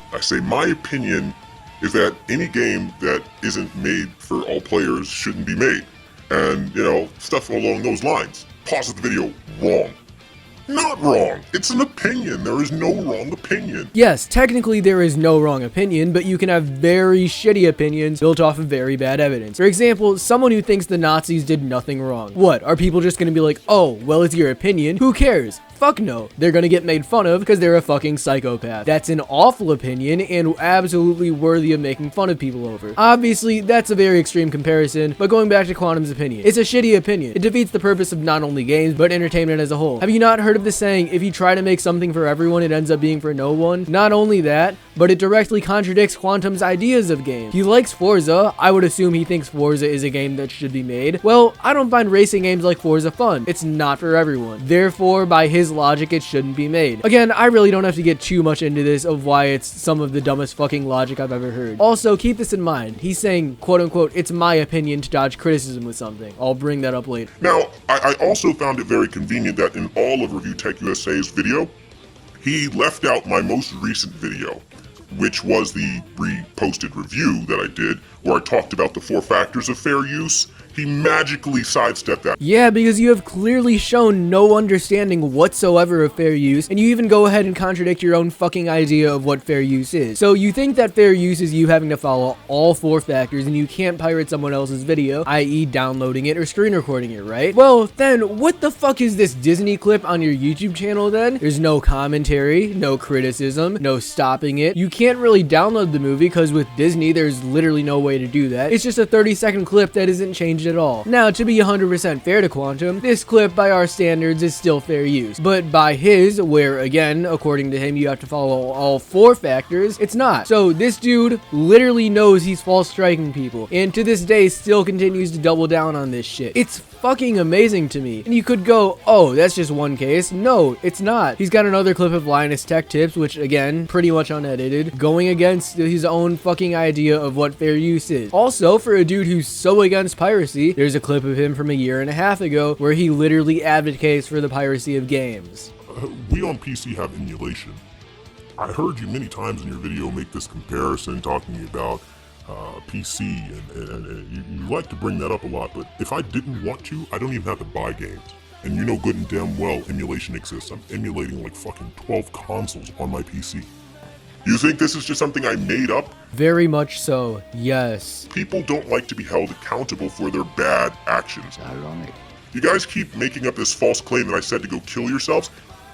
Speaker 5: I say my opinion is that any game that isn't made for all players shouldn't be made. And, you know, stuff along those lines. Pause the video. Wrong. Not wrong. It's an opinion. There is no wrong opinion.
Speaker 4: Yes, technically there is no wrong opinion, but you can have very shitty opinions built off of very bad evidence. For example, someone who thinks the Nazis did nothing wrong. What, are people just gonna be like, oh, well, it's your opinion? Who cares? Fuck no. They're gonna get made fun of because they're a fucking psychopath. That's an awful opinion and absolutely worthy of making fun of people over. Obviously, that's a very extreme comparison, but going back to Quantum's opinion, it's a shitty opinion. It defeats the purpose of not only games, but entertainment as a whole. Have you not heard of the saying, if you try to make something for everyone, it ends up being for no one? Not only that, but it directly contradicts Quantum's ideas of games. He likes Forza. I would assume he thinks Forza is a game that should be made. Well, I don't find racing games like Forza fun. It's not for everyone. Therefore, by his logic, it shouldn't be made. Again, I really don't have to get too much into this of why it's some of the dumbest fucking logic I've ever heard. Also, keep this in mind. He's saying, quote unquote, it's my opinion to dodge criticism with something. I'll bring that up later.
Speaker 5: Now, I also found it very convenient that in all of Review Tech USA's video, he left out my most recent video, which was the reposted review that I did, where I talked about the 4 factors of fair use. He magically sidestepped that.
Speaker 4: Yeah, because you have clearly shown no understanding whatsoever of fair use, and you even go ahead and contradict your own fucking idea of what fair use is. So you think that fair use is you having to follow all 4 factors and you can't pirate someone else's video, i.e. downloading it or screen recording it, right? Well, then what the fuck is this Disney clip on your YouTube channel then? There's no commentary, no criticism, no stopping it. You can't really download the movie because with Disney, there's literally no way to do that. It's just a 30-second clip that isn't changed at all. Now, to be 100% fair to Quantum, this clip by our standards is still fair use, but by his, where again, according to him, you have to follow all 4 factors, it's not. So this dude literally knows he's false striking people, and to this day still continues to double down on this shit. It's fucking amazing to me. And you could go, oh, that's just one case. No, it's not. He's got another clip of Linus Tech Tips, which again, pretty much unedited, going against his own fucking idea of what fair use is. Also, for a dude who's so against piracy, there's a clip of him from 1.5 years ago where he literally advocates for the piracy of games.
Speaker 5: We on PC have emulation. I heard you many times in your video make this comparison talking about PC, and you like to bring that up a lot, but if I didn't want to, I don't even have to buy games. And you know good and damn well emulation exists. I'm emulating like fucking 12 consoles on my PC. You think this is just something I made up?
Speaker 4: Very much so, yes.
Speaker 5: People don't like to be held accountable for their bad actions.
Speaker 6: Ironic.
Speaker 5: You guys keep making up this false claim that I said to go kill yourselves.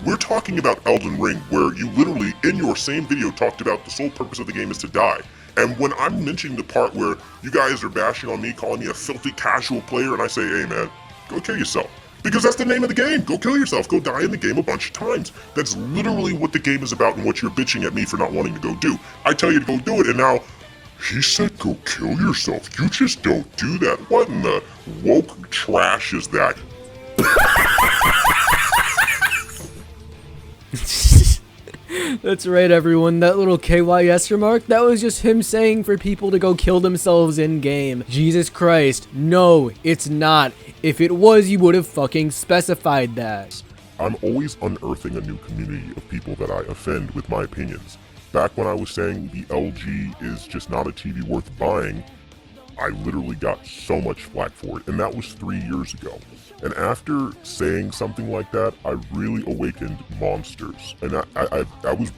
Speaker 5: We're talking about Elden Ring, where you literally, in your same video, talked about the sole purpose of the game is to die. And when I'm mentioning the part where you guys are bashing on me, calling me a filthy casual player, and I say, hey man, go kill yourself. Because that's the name of the game. Go kill yourself. Go die in the game a bunch of times. That's literally what the game is about and what you're bitching at me for not wanting to go do. I tell you to go do it, and now, he said go kill yourself. You just don't do that. What in the woke trash is that?
Speaker 4: That's right, everyone. That little KYS remark, that was just him saying for people to go kill themselves in-game. Jesus Christ. No, it's not. If it was, you would have fucking specified that.
Speaker 5: I'm always unearthing a new community of people that I offend with my opinions. Back when I was saying the LG is just not a TV worth buying, I literally got so much flack for it, and that was 3 years ago. And after saying something like that, I really awakened monsters. And I was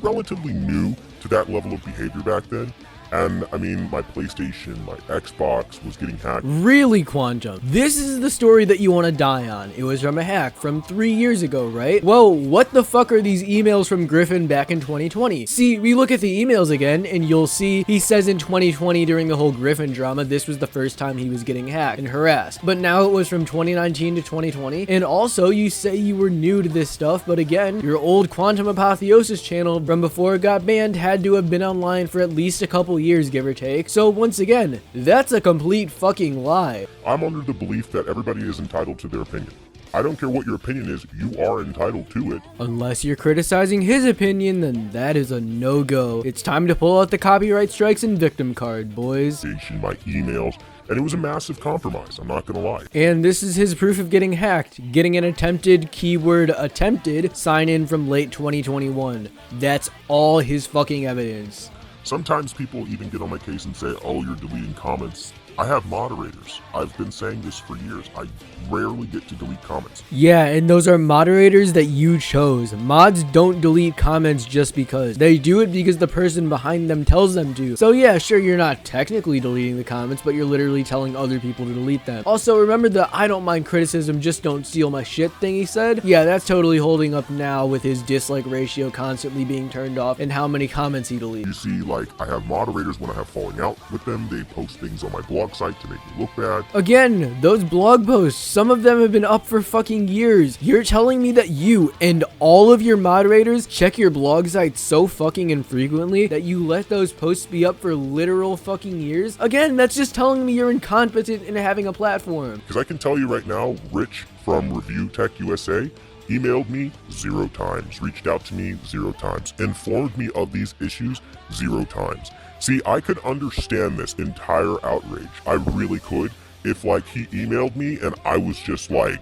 Speaker 5: relatively new to that level of behavior back then, And I mean, my PlayStation, my Xbox was getting hacked.
Speaker 4: Really, Quantum? This is the story that you want to die on. It was from a hack from 3 years ago, right? Well, what the fuck are these emails from Griffin back in 2020? See, we look at the emails again, and you'll see he says in 2020 during the whole Griffin drama, this was the first time he was getting hacked and harassed. But now it was from 2019 to 2020. And also, you say you were new to this stuff, but again, your old Quantum Apotheosis channel from before it got banned had to have been online for at least a couple years, give or take. So once again, that's a complete fucking lie.
Speaker 5: I'm under the belief that everybody is entitled to their opinion. I don't care what your opinion is, you are entitled to it.
Speaker 4: Unless you're criticizing his opinion, then that is a no-go. It's time to pull out the copyright strikes and victim card, boys.
Speaker 5: My emails, and it was a massive compromise, I'm not gonna lie.
Speaker 4: And this is his proof of getting hacked, getting an attempted, keyword attempted, sign-in from late 2021. That's all his fucking evidence.
Speaker 5: Sometimes people even get on my case and say, oh, you're deleting comments. I have moderators. I've been saying this for years. I rarely get to delete comments.
Speaker 4: Yeah, and those are moderators that you chose. Mods don't delete comments just because. They do it because the person behind them tells them to. So yeah, sure, you're not technically deleting the comments, but you're literally telling other people to delete them. Also, remember the I don't mind criticism, just don't steal my shit thing he said? Yeah, that's totally holding up now with his dislike ratio constantly being turned off and how many comments he deletes.
Speaker 5: You see, like, I have moderators when I have falling out with them. They post things on my blog site to make me look bad.
Speaker 4: Again, those blog posts, some of them have been up for fucking years. You're telling me that you and all of your moderators check your blog site so fucking infrequently that you let those posts be up for literal fucking years? Again, that's just telling me you're incompetent in having a platform.
Speaker 5: Because I can tell you right now, Rich from Review Tech USA emailed me 0 times, reached out to me 0 times, informed me of these issues 0 times. See, I could understand this entire outrage. I really could. If like he emailed me and I was just like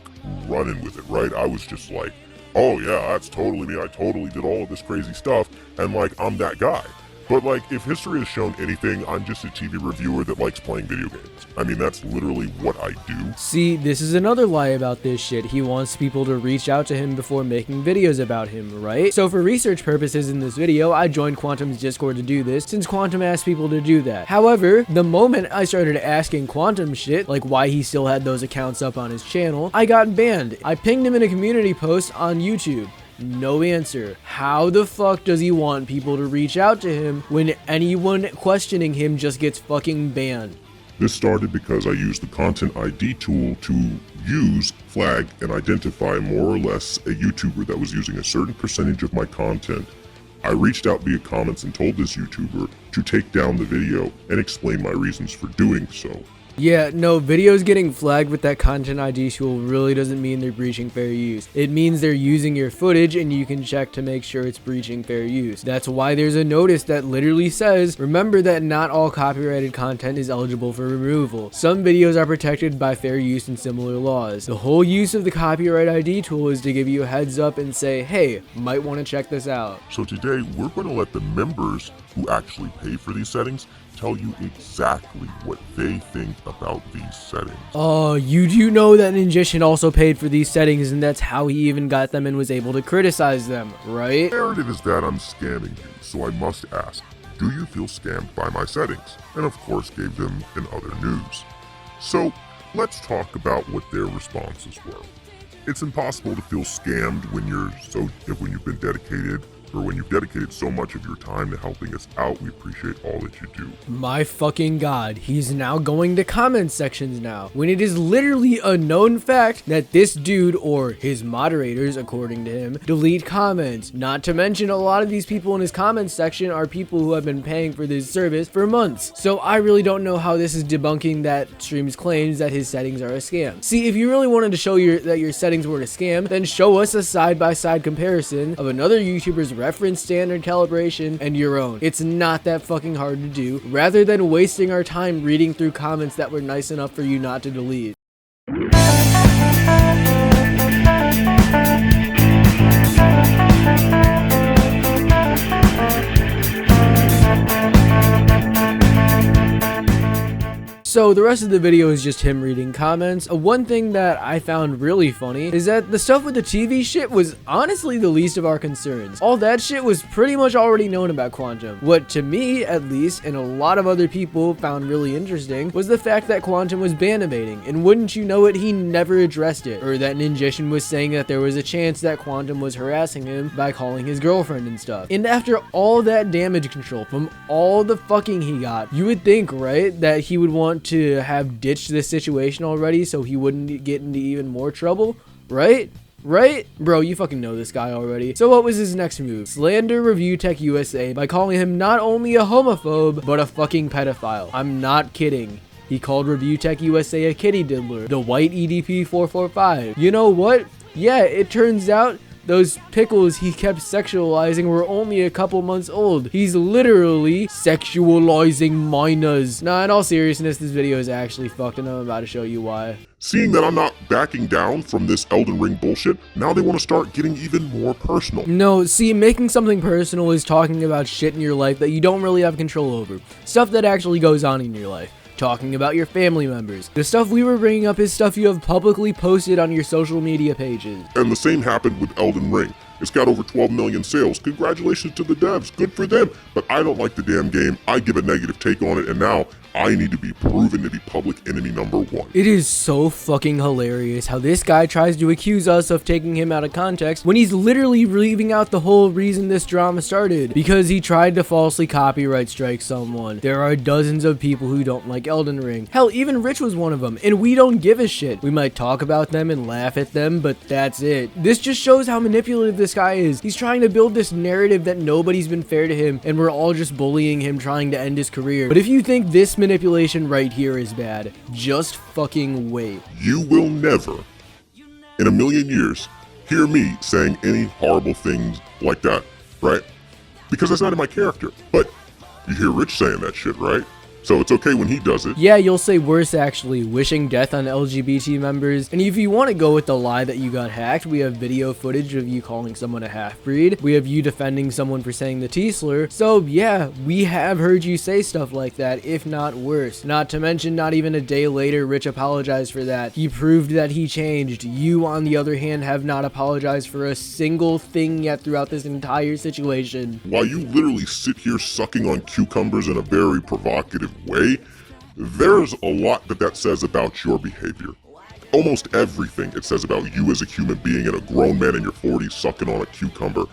Speaker 5: running with it, right? I was just like, oh yeah, that's totally me. I totally did all of this crazy stuff. And like, I'm that guy. But like, if history has shown anything, I'm just a TV reviewer that likes playing video games. I mean, that's literally what I do.
Speaker 4: See, this is another lie about this shit. He wants people to reach out to him before making videos about him, right? So for research purposes in this video, I joined Quantum's Discord to do this, since Quantum asked people to do that. However, the moment I started asking Quantum shit, like why he still had those accounts up on his channel, I got banned. I pinged him in a community post on YouTube. No answer. How the fuck does he want people to reach out to him when anyone questioning him just gets fucking banned?
Speaker 5: This started because I used the Content ID tool to use, flag, and identify more or less a YouTuber that was using a certain percentage of my content. I reached out via comments and told this YouTuber to take down the video and explain my reasons for doing so.
Speaker 4: Yeah, no, videos getting flagged with that Content ID tool really doesn't mean they're breaching fair use. It means they're using your footage and you can check to make sure it's breaching fair use. That's why there's a notice that literally says, remember that not all copyrighted content is eligible for removal. Some videos are protected by fair use and similar laws. The whole use of the Copyright ID tool is to give you a heads up and say, hey, might want to check this out.
Speaker 5: So today, we're going to let the members who actually pay for these settings tell you exactly what they think about these settings.
Speaker 4: Oh, you do know that Ninjishin also paid for these settings and that's how he even got them and was able to criticize them, right?
Speaker 5: The narrative is that I'm scamming you, so I must ask, do you feel scammed by my settings? And of course gave them in other news. So let's talk about what their responses were. It's impossible to feel scammed when you've been dedicated, or when you've dedicated so much of your time to helping us out. We appreciate all that you do.
Speaker 4: My fucking god, he's now going to comment sections now, when it is literally a known fact that this dude, or his moderators according to him, delete comments. Not to mention a lot of these people in his comment section are people who have been paying for this service for months. So I really don't know how this is debunking that stream's claims that his settings are a scam. See, if you really wanted to show that your settings were a scam, then show us a side-by-side comparison of another YouTuber's reference standard calibration and your own. It's not that fucking hard to do, rather than wasting our time reading through comments that were nice enough for you not to delete. So the rest of the video is just him reading comments. One thing that I found really funny is that the stuff with the TV shit was honestly the least of our concerns. All that shit was pretty much already known about Quantum. What to me, at least, and a lot of other people found really interesting was the fact that Quantum was ban-evading, and wouldn't you know it, he never addressed it. Or that Ninjishin was saying that there was a chance that Quantum was harassing him by calling his girlfriend and stuff. And after all that damage control from all the fucking he got, you would think, right, that he would want to have ditched this situation already so he wouldn't get into even more trouble, right? Right? Bro, you fucking know this guy already. So what was his next move? Slander Review Tech USA by calling him not only a homophobe, but a fucking pedophile. I'm not kidding. He called Review Tech USA a kitty diddler, the white EDP 445. You know what? Yeah, it turns out those pickles he kept sexualizing were only a couple months old. He's literally sexualizing minors. Nah, in all seriousness, this video is actually fucked and I'm about to show you why.
Speaker 5: Seeing that I'm not backing down from this Elden Ring bullshit, now they want to start getting even more personal.
Speaker 4: No, see, making something personal is talking about shit in your life that you don't really have control over. Stuff that actually goes on in your life. Talking about your family members. The stuff we were bringing up is stuff you have publicly posted on your social media pages.
Speaker 5: And the same happened with Elden Ring. It's got over 12 million sales. Congratulations to the devs. Good for them. But I don't like the damn game. I give a negative take on it, and now I need to be proven to be public enemy number one.
Speaker 4: It is so fucking hilarious how this guy tries to accuse us of taking him out of context when he's literally leaving out the whole reason this drama started. Because he tried to falsely copyright strike someone. There are dozens of people who don't like Elden Ring. Hell, even Rich was one of them, and we don't give a shit. We might talk about them and laugh at them, but that's it. This just shows how manipulative this guy is. He's trying to build this narrative that nobody's been fair to him, and we're all just bullying him, trying to end his career. But if you think this manipulation right here is bad, just fucking wait.
Speaker 5: You will never, in a million years, hear me saying any horrible things like that, right? Because that's not in my character. But you hear Rich saying that shit, right? So it's okay when he does it.
Speaker 4: Yeah, you'll say worse actually, wishing death on LGBT members. And if you want to go with the lie that you got hacked, we have video footage of you calling someone a half-breed. We have you defending someone for saying the T-slur. So yeah, we have heard you say stuff like that, if not worse. Not to mention, not even a day later, Rich apologized for that. He proved that he changed. You, on the other hand, have not apologized for a single thing yet throughout this entire situation.
Speaker 5: While you literally sit here sucking on cucumbers in a very provocative way, there's a lot that says about your behavior. Almost everything it says about you as a human being and a grown man in your 40s sucking on a cucumber,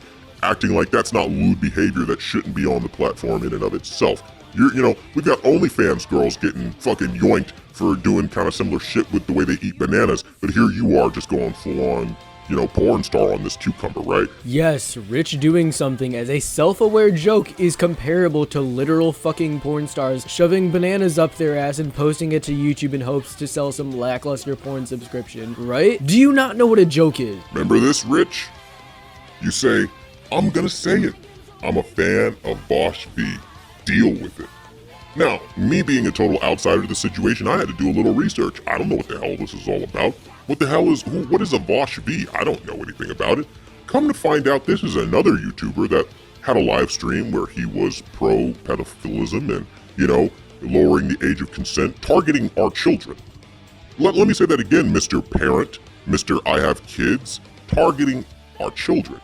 Speaker 5: acting like that's not lewd behavior that shouldn't be on the platform in and of itself. You know, we've got OnlyFans girls getting fucking yoinked for doing kind of similar shit with the way they eat bananas, but here you are just going full on, you know, porn star on this cucumber, right?
Speaker 4: Yes, Rich doing something as a self-aware joke is comparable to literal fucking porn stars shoving bananas up their ass and posting it to YouTube in hopes to sell some lackluster porn subscription, right? Do you not know what a joke is?
Speaker 5: Remember this, Rich? You say, I'm gonna say it. I'm a fan of Bosch V. Deal with it. Now, me being a total outsider to the situation, I had to do a little research. I don't know what the hell this is all about. What is a Bosch V? I don't know anything about it. Come to find out, this is another YouTuber that had a live stream where he was pro-pedophilism and, you know, lowering the age of consent, targeting our children. Let me say that again, Mr. Parent, Mr. I have kids, targeting our children.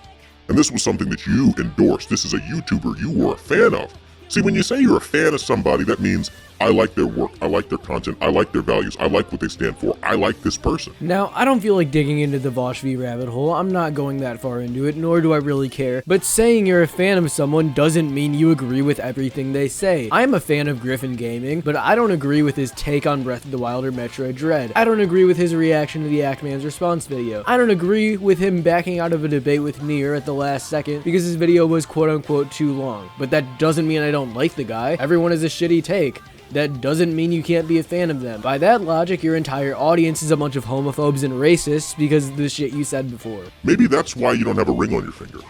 Speaker 5: And this was something that you endorsed. This is a YouTuber you were a fan of. See, when you say you're a fan of somebody, that means I like their work, I like their content, I like their values, I like what they stand for, I like this person.
Speaker 4: Now, I don't feel like digging into the Bosch V rabbit hole. I'm not going that far into it, nor do I really care. But saying you're a fan of someone doesn't mean you agree with everything they say. I'm a fan of Griffin Gaming, but I don't agree with his take on Breath of the Wild or Metroid Dread. I don't agree with his reaction to the Ackman's response video. I don't agree with him backing out of a debate with Nier at the last second because his video was quote-unquote too long. But that doesn't mean I don't like the guy. Everyone has a shitty take. That doesn't mean you can't be a fan of them. By that logic, your entire audience is a bunch of homophobes and racists because of the shit you said before.
Speaker 5: Maybe that's why you don't have a ring on your finger.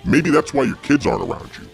Speaker 5: Maybe that's why your kids aren't around you.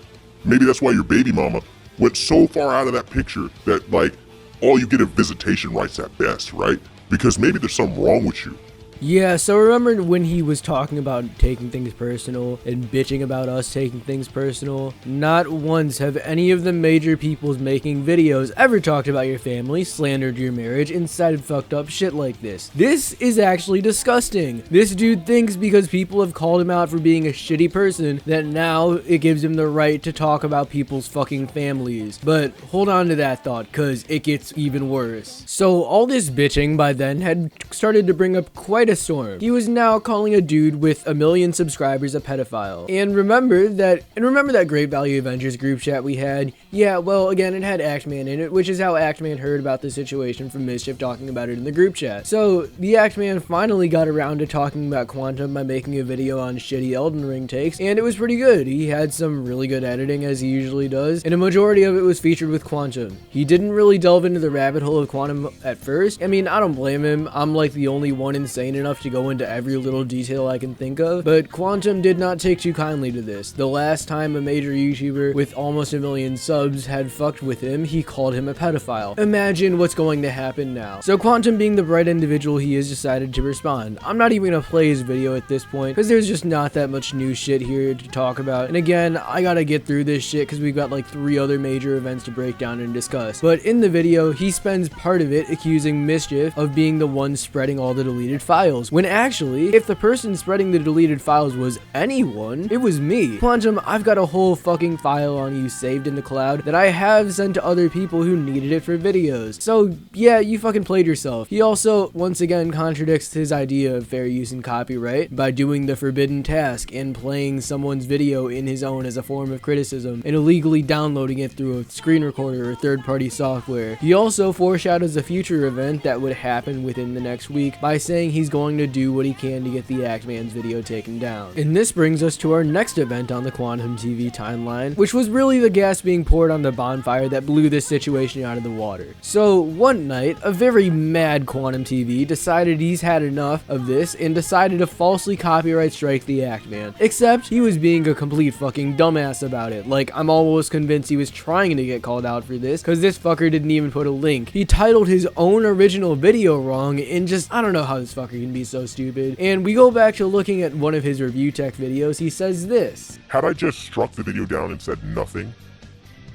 Speaker 5: Maybe that's why your baby mama went so far out of that picture that, like, all you get are visitation rights at best, right? Because maybe there's something wrong with you.
Speaker 4: Yeah, so remember when he was talking about taking things personal and bitching about us taking things personal? Not once have any of the major peoples making videos ever talked about your family, slandered your marriage, and said fucked up shit like this. This is actually disgusting. This dude thinks because people have called him out for being a shitty person that now it gives him the right to talk about people's fucking families. But hold on to that thought, cause it gets even worse. So all this bitching by then had started to bring up quite a storm. He was now calling a dude with 1 million subscribers a pedophile. And remember that Great Value Avengers group chat we had? Yeah, well, again, it had Actman in it, which is how Actman heard about the situation from Mischief talking about it in the group chat. So the Actman finally got around to talking about Quantum by making a video on shitty Elden Ring takes, and it was pretty good. He had some really good editing, as he usually does, and a majority of it was featured with Quantum. He didn't really delve into the rabbit hole of Quantum at first. I mean, I don't blame him. I'm like the only one insane enough to go into every little detail I can think of, but Quantum did not take too kindly to this. The last time a major YouTuber with almost 1 million subs had fucked with him, he called him a pedophile. Imagine what's going to happen now. So Quantum, being the bright individual he is, decided to respond. I'm not even gonna play his video at this point, because there's just not that much new shit here to talk about, and again, I gotta get through this shit because we've got like 3 other major events to break down and discuss. But in the video, he spends part of it accusing Mischief of being the one spreading all the deleted files, when actually, if the person spreading the deleted files was anyone, it was me. Quantum, I've got a whole fucking file on you saved in the cloud that I have sent to other people who needed it for videos. So yeah, you fucking played yourself. He also, once again, contradicts his idea of fair use and copyright by doing the forbidden task and playing someone's video in his own as a form of criticism and illegally downloading it through a screen recorder or third-party software. He also foreshadows a future event that would happen within the next week by saying he's going to do what he can to get the Actman's video taken down. And this brings us to our next event on the Quantum TV timeline, which was really the gas being poured on the bonfire that blew this situation out of the water. So one night, a very mad Quantum TV decided he's had enough of this and decided to falsely copyright strike the Actman. Except he was being a complete fucking dumbass about it. Like, I'm almost convinced he was trying to get called out for this, because this fucker didn't even put a link. He titled his own original video wrong, and just, I don't know how this fucker can be so stupid. And we go back to looking at one of his review tech videos. He says this:
Speaker 5: Had I just struck the video down and said nothing,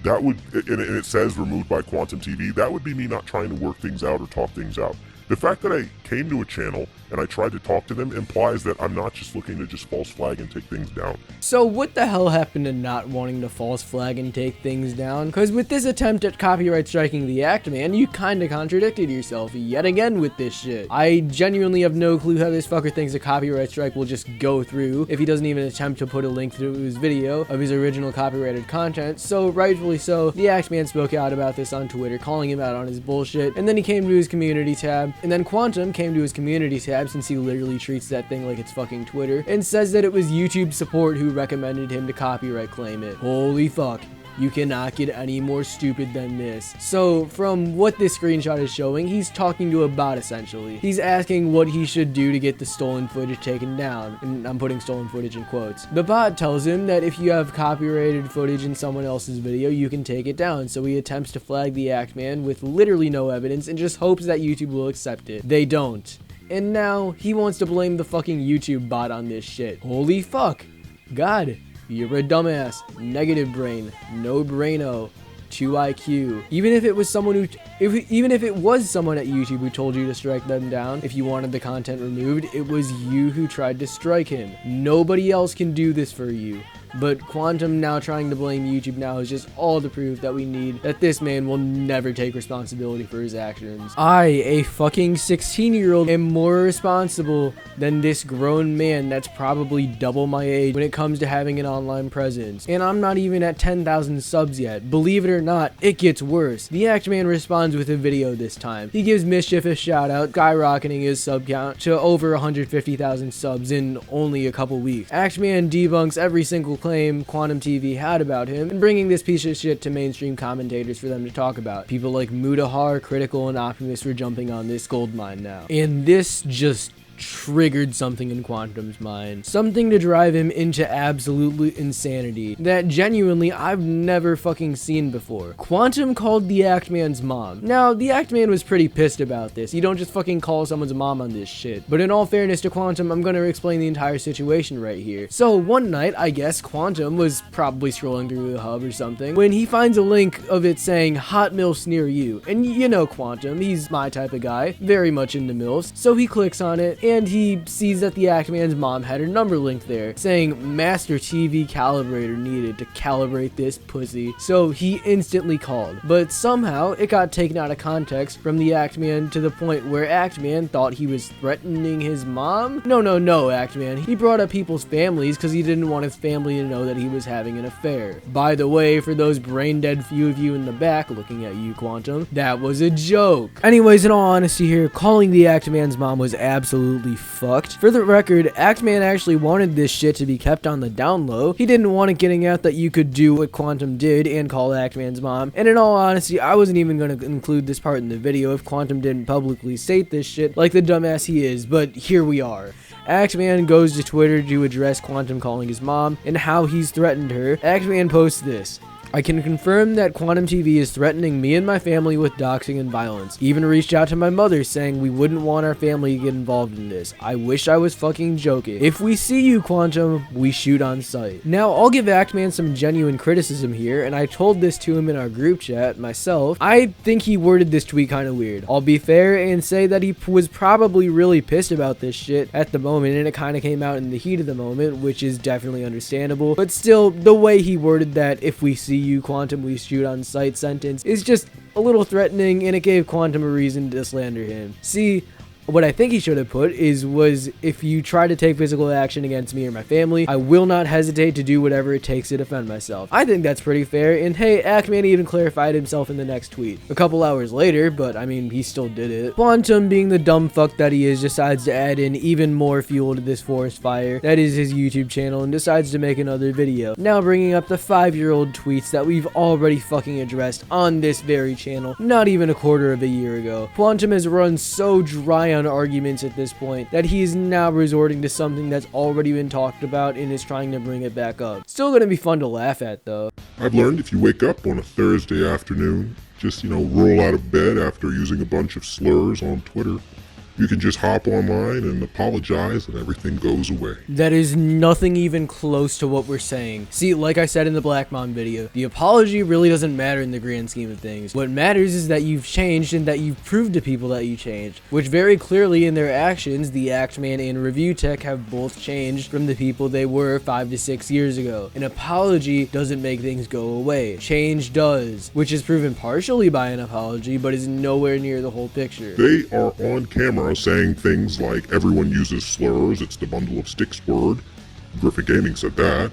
Speaker 5: that would, and it says removed by Quantum TV, that would be me not trying to work things out or talk things out. The fact that I came to a channel and I tried to talk to them implies that I'm not just looking to just false flag and take things down.
Speaker 4: So what the hell happened to not wanting to false flag and take things down? Because with this attempt at copyright striking the Actman, you kinda contradicted yourself yet again with this shit. I genuinely have no clue how this fucker thinks a copyright strike will just go through if he doesn't even attempt to put a link to his video of his original copyrighted content. So rightfully so, the Actman spoke out about this on Twitter, calling him out on his bullshit, and then he came to his community tab, and then Quantum came to his community tab, since he literally treats that thing like it's fucking Twitter, and says that it was YouTube support who recommended him to copyright claim it. Holy fuck. You cannot get any more stupid than this. So from what this screenshot is showing, he's talking to a bot essentially. He's asking what he should do to get the stolen footage taken down, and I'm putting stolen footage in quotes. The bot tells him that if you have copyrighted footage in someone else's video, you can take it down. So he attempts to flag the Actman with literally no evidence and just hopes that YouTube will accept it. They don't. And now he wants to blame the fucking YouTube bot on this shit. Holy fuck. God. You're a dumbass. Negative brain. No braino. 2 IQ. Even if it was someone who, even if it was someone at YouTube who told you to strike them down if you wanted the content removed, it was you who tried to strike him. Nobody else can do this for you. But Quantum now trying to blame YouTube now is just all the proof that we need that this man will never take responsibility for his actions. I, a fucking 16-year-old, am more responsible than this grown man that's probably double my age when it comes to having an online presence. And I'm not even at 10,000 subs yet. Believe it or not, it gets worse. The Actman responds with a video this time. He gives Mischief a shout out, skyrocketing his sub count to over 150,000 subs in only a couple weeks. Actman debunks every single claim Quantum TV had about him and bringing this piece of shit to mainstream commentators for them to talk about. People like Mutahar, Critical, and Optimus were jumping on this gold mine now. And this just triggered something in Quantum's mind. Something to drive him into absolute insanity that genuinely I've never fucking seen before. Quantum called the Act Man's mom. Now, the Act Man was pretty pissed about this. You don't just fucking call someone's mom on this shit. But in all fairness to Quantum, I'm gonna explain the entire situation right here. So one night, I guess Quantum was probably scrolling through the hub or something when he finds a link of it saying hot milfs near you. And you know Quantum, he's my type of guy, very much into milfs. So he clicks on it and he sees that the Act Man's mom had her number linked there saying Master TV Calibrator needed to calibrate this pussy. So he instantly called. But somehow it got taken out of context from the Act Man to the point where Act Man thought he was threatening his mom? No, Act Man. He brought up people's families because he didn't want his family to know that he was having an affair. By the way, for those brain dead few of you in the back looking at you, Quantum, that was a joke. Anyways, in all honesty here, calling the Act Man's mom was absolutely fucked. For the record, Act Man actually wanted this shit to be kept on the down low. He didn't want it getting out that you could do what Quantum did and call Act Man's mom. And in all honesty, I wasn't even going to include this part in the video if Quantum didn't publicly state this shit like the dumbass he is, but here we are. Act Man goes to Twitter to address Quantum calling his mom and how he's threatened her. Act Man posts this: I can confirm that Quantum TV is threatening me and my family with doxing and violence. Even reached out to my mother saying we wouldn't want our family to get involved in this. I wish I was fucking joking. If we see you, Quantum, we shoot on sight. Now, I'll give Act Man some genuine criticism here, and I told this to him in our group chat myself. I think he worded this tweet kind of weird. I'll be fair and say that he was probably really pissed about this shit at the moment, and it kind of came out in the heat of the moment, which is definitely understandable. But still, the way he worded that, if we see you, Quantum, we shoot on sight sentence is just a little threatening, and it gave Quantum a reason to slander him. See, what I think he should have put was if you try to take physical action against me or my family, I will not hesitate to do whatever it takes to defend myself. I think that's pretty fair, and hey, Act Man even clarified himself in the next tweet. A couple hours later, but I mean, he still did it. Quantum, being the dumb fuck that he is, decides to add in even more fuel to this forest fire that is his YouTube channel and decides to make another video. Now bringing up the 5-year-old tweets that we've already fucking addressed on this very channel not even a quarter of a year ago. Quantum has run so dry on arguments at this point that he is now resorting to something that's already been talked about and is trying to bring it back up. Still gonna be fun to laugh at though.
Speaker 5: I've learned if you wake up on a Thursday afternoon, just, roll out of bed after using a bunch of slurs on Twitter, you can just hop online and apologize and everything goes away.
Speaker 4: That is nothing even close to what we're saying. See, like I said in the Black Mom video, the apology really doesn't matter in the grand scheme of things. What matters is that you've changed and that you've proved to people that you changed, which very clearly in their actions, the Act Man and Review Tech have both changed from the people they were 5 to 6 years ago. An apology doesn't make things go away. Change does, which is proven partially by an apology, but is nowhere near the whole picture.
Speaker 5: They are on camera saying things like everyone uses slurs, it's the bundle of sticks word. Griffin Gaming said that.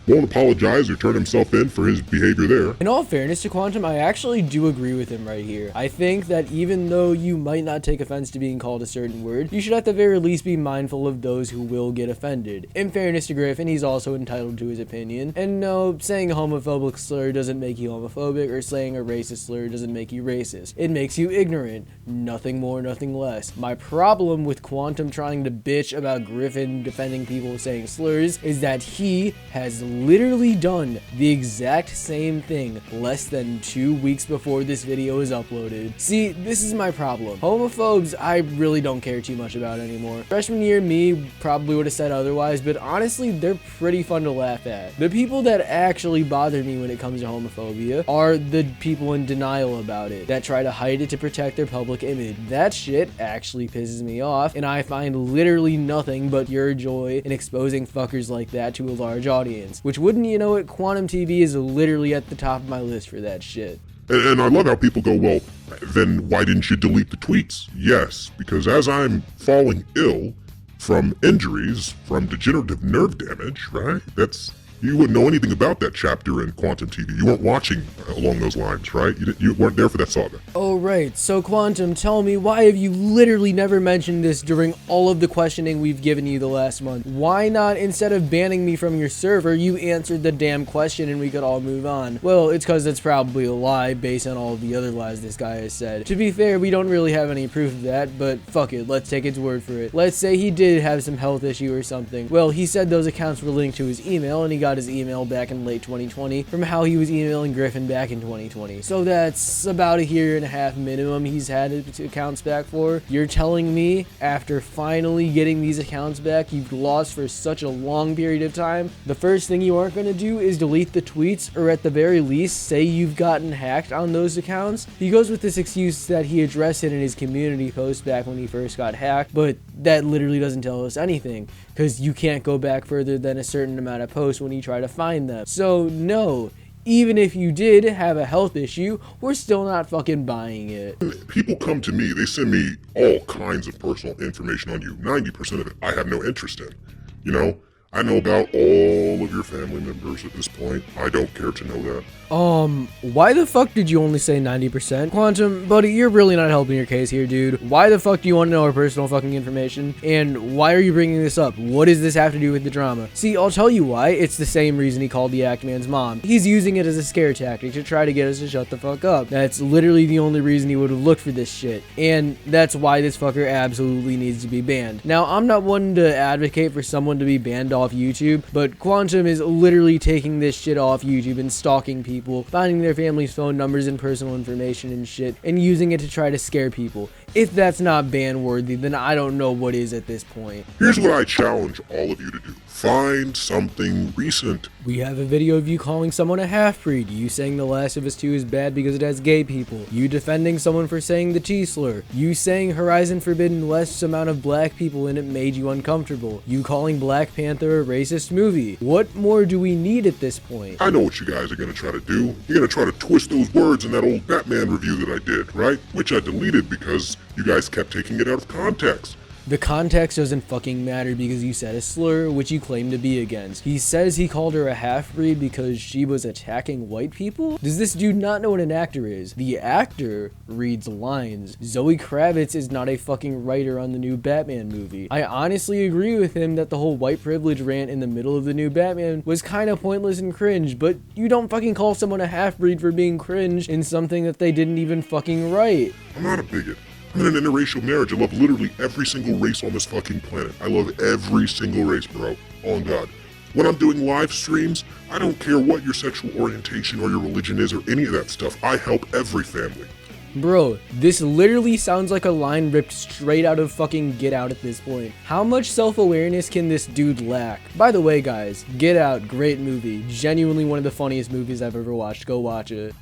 Speaker 5: Won't apologize or turn himself in for his behavior there.
Speaker 4: In all fairness to Quantum, I actually do agree with him right here. I think that even though you might not take offense to being called a certain word, you should at the very least be mindful of those who will get offended. In fairness to Griffin, he's also entitled to his opinion. And no, saying a homophobic slur doesn't make you homophobic, or saying a racist slur doesn't make you racist. It makes you ignorant. Nothing more, nothing less. My problem with Quantum trying to bitch about Griffin defending people saying slurs is that he has literally done the exact same thing less than 2 weeks before this video is uploaded. See, this is my problem. Homophobes, I really don't care too much about anymore. Freshman year me probably would have said otherwise, but honestly, they're pretty fun to laugh at. The people that actually bother me when it comes to homophobia are the people in denial about it, that try to hide it to protect their public image. That shit actually pisses me off, and I find literally nothing but pure joy in exposing fuckers like that to a large audience. Which, wouldn't you know it, Quantum TV is literally at the top of my list for that shit.
Speaker 5: And I love how people go, well, then why didn't you delete the tweets? Yes, because as I'm falling ill from injuries, from degenerative nerve damage, right? That's You wouldn't know anything about that chapter in Quantum TV. You weren't watching along those lines, right? You weren't there for that saga.
Speaker 4: Oh, right. So, Quantum, tell me, why have you literally never mentioned this during all of the questioning we've given you the last month? Why not, instead of banning me from your server, you answered the damn question and we could all move on? Well, it's because that's probably a lie based on all of the other lies this guy has said. To be fair, we don't really have any proof of that, but fuck it, let's take its word for it. Let's say he did have some health issue or something. Well, he said those accounts were linked to his email, and he got his email back in late 2020 from how he was emailing Griffin back in 2020. So that's about a year and a half minimum he's had his accounts back for. You're telling me after finally getting these accounts back you've lost for such a long period of time, the first thing you aren't going to do is delete the tweets, or at the very least say you've gotten hacked on those accounts? He goes with this excuse that he addressed it in his community post back when he first got hacked, but that literally doesn't tell us anything, because you can't go back further than a certain amount of posts when you try to find them. So no, even if you did have a health issue, we're still not fucking buying it.
Speaker 5: People come to me, they send me all kinds of personal information on you. 90% of it I have no interest in. You know, I know about all of your family members at this point. I don't care to know that.
Speaker 4: Why the fuck did you only say 90%? Quantum, buddy, you're really not helping your case here, dude. Why the fuck do you want to know our personal fucking information? And why are you bringing this up? What does this have to do with the drama? See, I'll tell you why. It's the same reason he called the Act Man's mom. He's using it as a scare tactic to try to get us to shut the fuck up. That's literally the only reason he would have looked for this shit. And that's why this fucker absolutely needs to be banned. Now, I'm not one to advocate for someone to be banned off YouTube, but Quantum is literally taking this shit off YouTube and stalking people, finding their family's phone numbers and personal information and shit, and using it to try to scare people. If that's not ban worthy, then I don't know what is at this point.
Speaker 5: Here's what I challenge all of you to do. Find something recent.
Speaker 4: We have a video of you calling someone a half-breed, you saying The Last of Us 2 is bad because it has gay people, you defending someone for saying the T-slur, you saying Horizon Forbidden less amount of black people in it made you uncomfortable, you calling Black Panther a racist movie. What more do we need at this point?
Speaker 5: I know what you guys are going to try to do. You're going to try to twist those words in that old Batman review that I did, right? Which I deleted because you guys kept taking it out of context.
Speaker 4: The context doesn't fucking matter because you said a slur, which you claim to be against. He says he called her a half-breed because she was attacking white people? Does this dude not know what an actor is? The actor reads lines. Zoe Kravitz is not a fucking writer on the new Batman movie. I honestly agree with him that the whole white privilege rant in the middle of the new Batman was kind of pointless and cringe, but you don't fucking call someone a half-breed for being cringe in something that they didn't even fucking write.
Speaker 5: I'm not a bigot. I'm in an interracial marriage. I love literally every single race on this fucking planet. I love every single race, bro. On God. When I'm doing live streams, I don't care what your sexual orientation or your religion is or any of that stuff. I help every family.
Speaker 4: Bro, this literally sounds like a line ripped straight out of fucking Get Out at this point. How much self-awareness can this dude lack? By the way, guys, Get Out, great movie. Genuinely one of the funniest movies I've ever watched. Go watch it.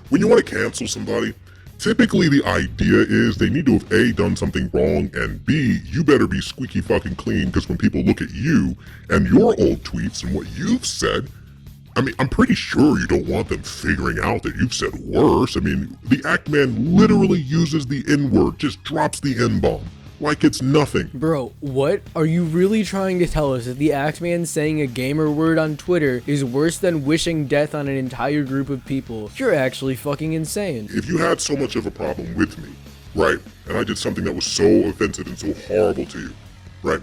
Speaker 5: When you want to cancel somebody, typically the idea is they need to have A, done something wrong, and B, you better be squeaky fucking clean, because when people look at you and your old tweets and what you've said, I mean, I'm pretty sure you don't want them figuring out that you've said worse. I mean, the Act Man literally uses the N-word, just drops the N-bomb. Like it's nothing.
Speaker 4: Bro, what? Are you really trying to tell us that the Act Man saying a gamer word on Twitter is worse than wishing death on an entire group of people? You're actually fucking insane.
Speaker 5: If you had so much of a problem with me, right, and I did something that was so offensive and so horrible to you, right,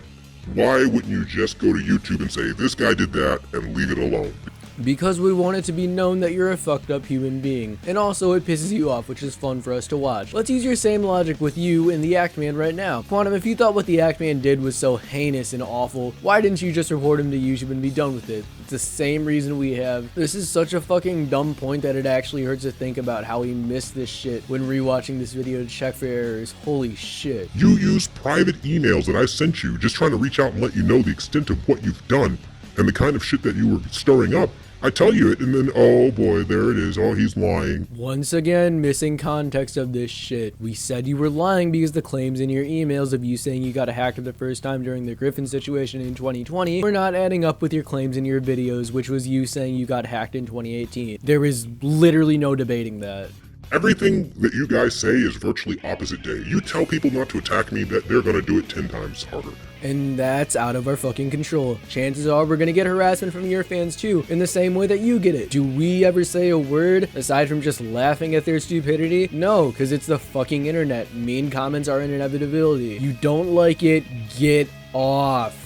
Speaker 5: why wouldn't you just go to YouTube and say, this guy did that, and leave it alone?
Speaker 4: Because we want it to be known that you're a fucked up human being. And also it pisses you off, which is fun for us to watch. Let's use your same logic with you and the Act Man right now. Quantum, if you thought what the Act Man did was so heinous and awful, why didn't you just report him to YouTube and be done with it? It's the same reason we have. This is such a fucking dumb point that it actually hurts to think about how he missed this shit when rewatching this video to check for errors. Holy shit.
Speaker 5: You used private emails that I sent you just trying to reach out and let you know the extent of what you've done and the kind of shit that you were stirring up. I tell you it, and then, oh boy, there it is. Oh, he's lying.
Speaker 4: Once again, missing context of this shit. We said you were lying because the claims in your emails of you saying you got hacked for the first time during the Griffin situation in 2020 were not adding up with your claims in your videos, which was you saying you got hacked in 2018. There is literally no debating that.
Speaker 5: Everything that you guys say is virtually opposite day. You tell people not to attack me, that they're gonna do it 10 times harder.
Speaker 4: And that's out of our fucking control. Chances are we're gonna get harassment from your fans too, in the same way that you get it. Do we ever say a word aside from just laughing at their stupidity? No, because it's the fucking internet. Mean comments are an inevitability. You don't like it, get off.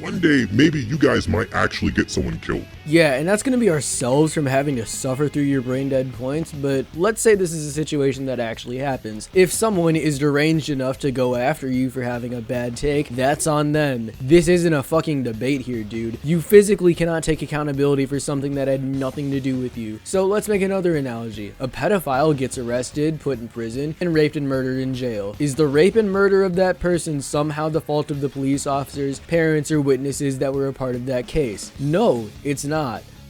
Speaker 5: One day, maybe you guys might actually get someone killed.
Speaker 4: Yeah, and that's gonna be ourselves from having to suffer through your brain dead points, but let's say this is a situation that actually happens. If someone is deranged enough to go after you for having a bad take, that's on them. This isn't a fucking debate here, dude. You physically cannot take accountability for something that had nothing to do with you. So let's make another analogy. A pedophile gets arrested, put in prison, and raped and murdered in jail. Is the rape and murder of that person somehow the fault of the police officers, parents, or witnesses that were a part of that case? No, it's not.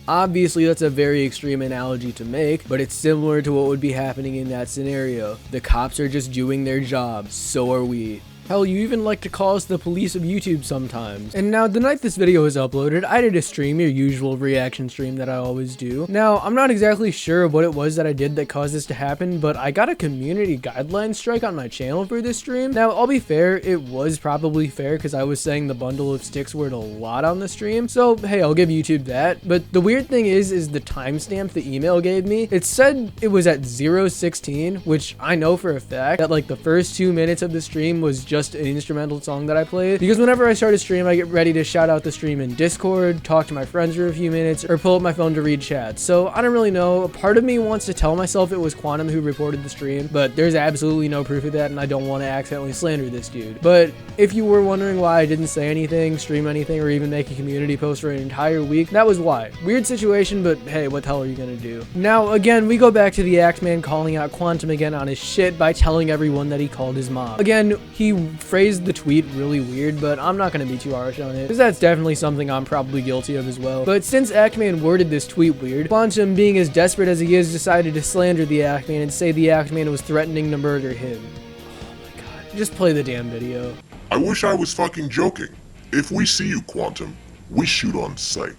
Speaker 4: Obviously, that's a very extreme analogy to make, but it's similar to what would be happening in that scenario. The cops are just doing their job, so are we. Hell, you even like to call us the police of YouTube sometimes. And now, the night this video is uploaded, I did a stream, your usual reaction stream that I always do. Now, I'm not exactly sure what it was that I did that caused this to happen, but I got a community guideline strike on my channel for this stream. Now, I'll be fair, it was probably fair because I was saying the bundle of sticks word a lot on the stream. So, hey, I'll give YouTube that. But the weird thing is the timestamp the email gave me, it said it was at 0:16, which I know for a fact that like the first 2 minutes of the stream was just an instrumental song that I played, because whenever I start a stream I get ready to shout out the stream in Discord, talk to my friends for a few minutes, or pull up my phone to read chats. So I don't really know. A part of me wants to tell myself it was Quantum who reported the stream, but there's absolutely no proof of that, and I don't want to accidentally slander this dude. But if you were wondering why I didn't say anything, stream anything, or even make a community post for an entire week, that was why. Weird situation, but hey, what the hell are you gonna do? Now again, we go back to the Axeman calling out Quantum again on his shit by telling everyone that he called his mom. Again, he phrased the tweet really weird, but I'm not going to be too harsh on it, because that's definitely something I'm probably guilty of as well. But since Actman worded this tweet weird, Quantum, being as desperate as he is, decided to slander the Actman and say the Actman was threatening to murder him. Oh my god. Just play the damn video.
Speaker 5: I wish I was fucking joking. If we see you, Quantum, we shoot on sight.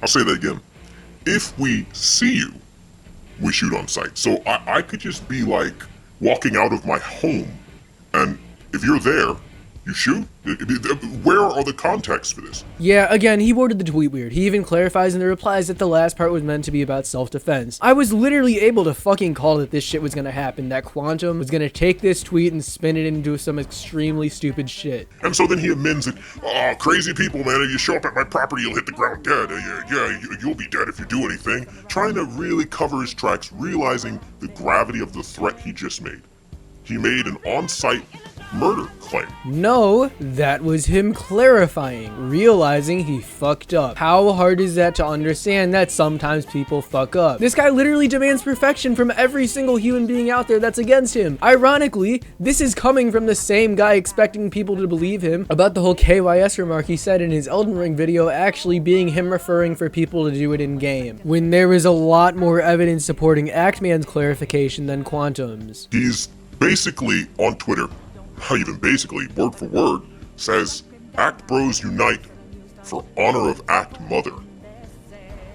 Speaker 5: I'll say that again. If we see you, we shoot on sight. So I could just be like walking out of my home, and if you're there, you shoot? Where are the contexts for this?
Speaker 4: Yeah, again, he worded the tweet weird. He even clarifies in the replies that the last part was meant to be about self-defense. I was literally able to fucking call that this shit was gonna happen, that Quantum was gonna take this tweet and spin it into some extremely stupid shit.
Speaker 5: And so then he amends it, oh, crazy people, man, if you show up at my property, you'll hit the ground dead. You'll be dead if you do anything. Trying to really cover his tracks, realizing the gravity of the threat he just made. He made an on-site murder claim.
Speaker 4: No, that was him clarifying, realizing he fucked up. How hard is that to understand that sometimes people fuck up? This guy literally demands perfection from every single human being out there that's against him. Ironically, this is coming from the same guy expecting people to believe him about the whole KYS remark he said in his Elden Ring video actually being him referring for people to do it in game, when there is a lot more evidence supporting Actman's clarification than Quantum's.
Speaker 5: He's basically on Twitter, not even basically, word for word, says, Act Bros Unite for honor of Act Mother.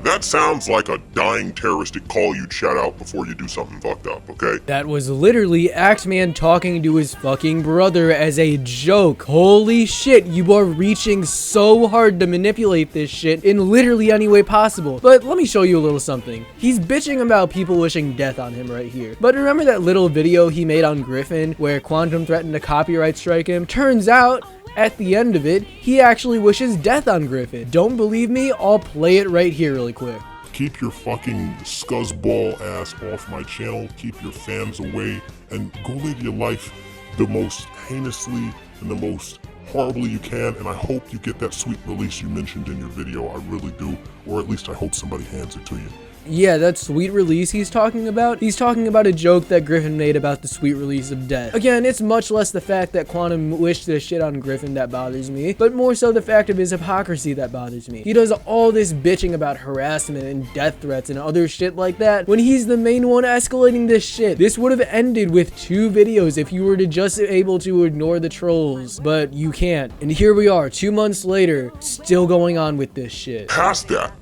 Speaker 5: That sounds like a dying terroristic call you'd shout out before you do something fucked up, okay?
Speaker 4: That was literally Axeman talking to his fucking brother as a joke. Holy shit, you are reaching so hard to manipulate this shit in literally any way possible. But let me show you a little something. He's bitching about people wishing death on him right here. But remember that little video he made on Griffin where Quantum threatened to copyright strike him? Turns out, at the end of it, he actually wishes death on Griffin. Don't believe me? I'll play it right here really quick.
Speaker 5: Keep your fucking scuzzball ass off my channel, keep your fans away, and go live your life the most heinously and the most horribly you can, and I hope you get that sweet release you mentioned in your video. I really do, or at least I hope somebody hands it to you.
Speaker 4: Yeah, that sweet release he's talking about a joke that Griffin made about the sweet release of death. Again, it's much less the fact that Quantum wished this shit on Griffin that bothers me, but more so the fact of his hypocrisy that bothers me. He does all this bitching about harassment and death threats and other shit like that when he's the main one escalating this shit. This would have ended with 2 videos if you were to just able to ignore the trolls, but you can't. And here we are, 2 months later, still going on with this shit.
Speaker 5: Past that,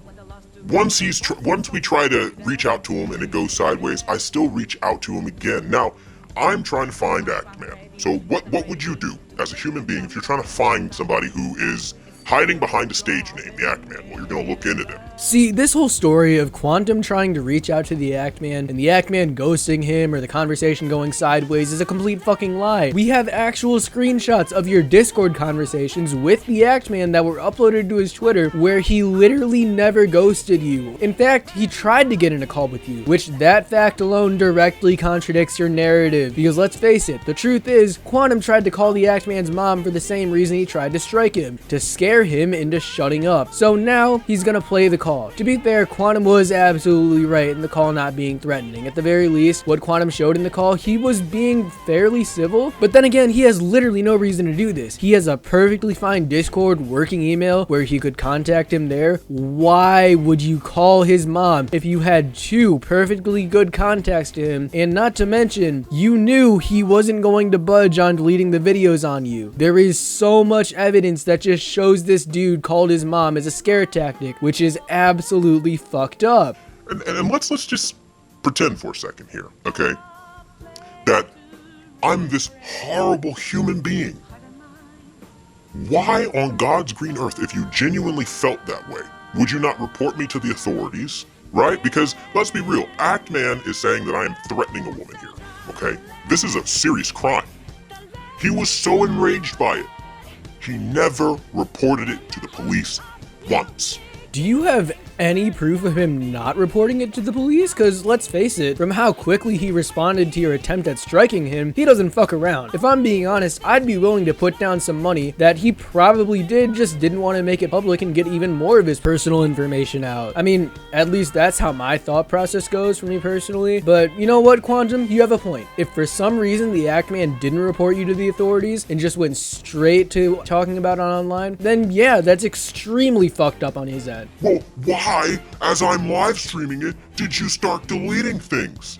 Speaker 5: once we try to reach out to him and it goes sideways, I still reach out to him again. Now, I'm trying to find Act Man. So what would you do as a human being if you're trying to find somebody who is hiding behind a stage name, the Act Man? Well, you're gonna look into them.
Speaker 4: See, this whole story of Quantum trying to reach out to the Act Man and the Act Man ghosting him or the conversation going sideways is a complete fucking lie. We have actual screenshots of your Discord conversations with the Act Man that were uploaded to his Twitter where he literally never ghosted you. In fact, he tried to get in a call with you, which that fact alone directly contradicts your narrative. Because let's face it, the truth is, Quantum tried to call the Act Man's mom for the same reason he tried to strike him, to scare him into shutting up. So now he's gonna play the call. To be fair, Quantum was absolutely right in the call not being threatening. At the very least, what Quantum showed in the call, he was being fairly civil, but then again, he has literally no reason to do this. He has a perfectly fine Discord working email where he could contact him there. Why would you call his mom if you had two perfectly good contacts to him? And not to mention, you knew he wasn't going to budge on deleting the videos on you. There is so much evidence that just shows this dude called his mom as a scare tactic, which is absolutely fucked up.
Speaker 5: And let's just pretend for a second here, okay, that I'm this horrible human being. Why on God's green earth, if you genuinely felt that way, would you not report me to the authorities, right? Because let's be real, Act Man is saying that I am threatening a woman here, okay? This is a serious crime. He was so enraged by it, he never reported it to the police once.
Speaker 4: Do you have any proof of him not reporting it to the police? Because let's face it, from how quickly he responded to your attempt at striking him, he doesn't fuck around. If I'm being honest, I'd be willing to put down some money that he probably did, just didn't want to make it public and get even more of his personal information out. I mean, at least that's how my thought process goes for me personally. But you know what, Quantum? You have a point. If for some reason the Act Man didn't report you to the authorities and just went straight to talking about it online, then yeah, that's extremely fucked up on his end.
Speaker 5: Well, why, as I'm live streaming it, did you start deleting things?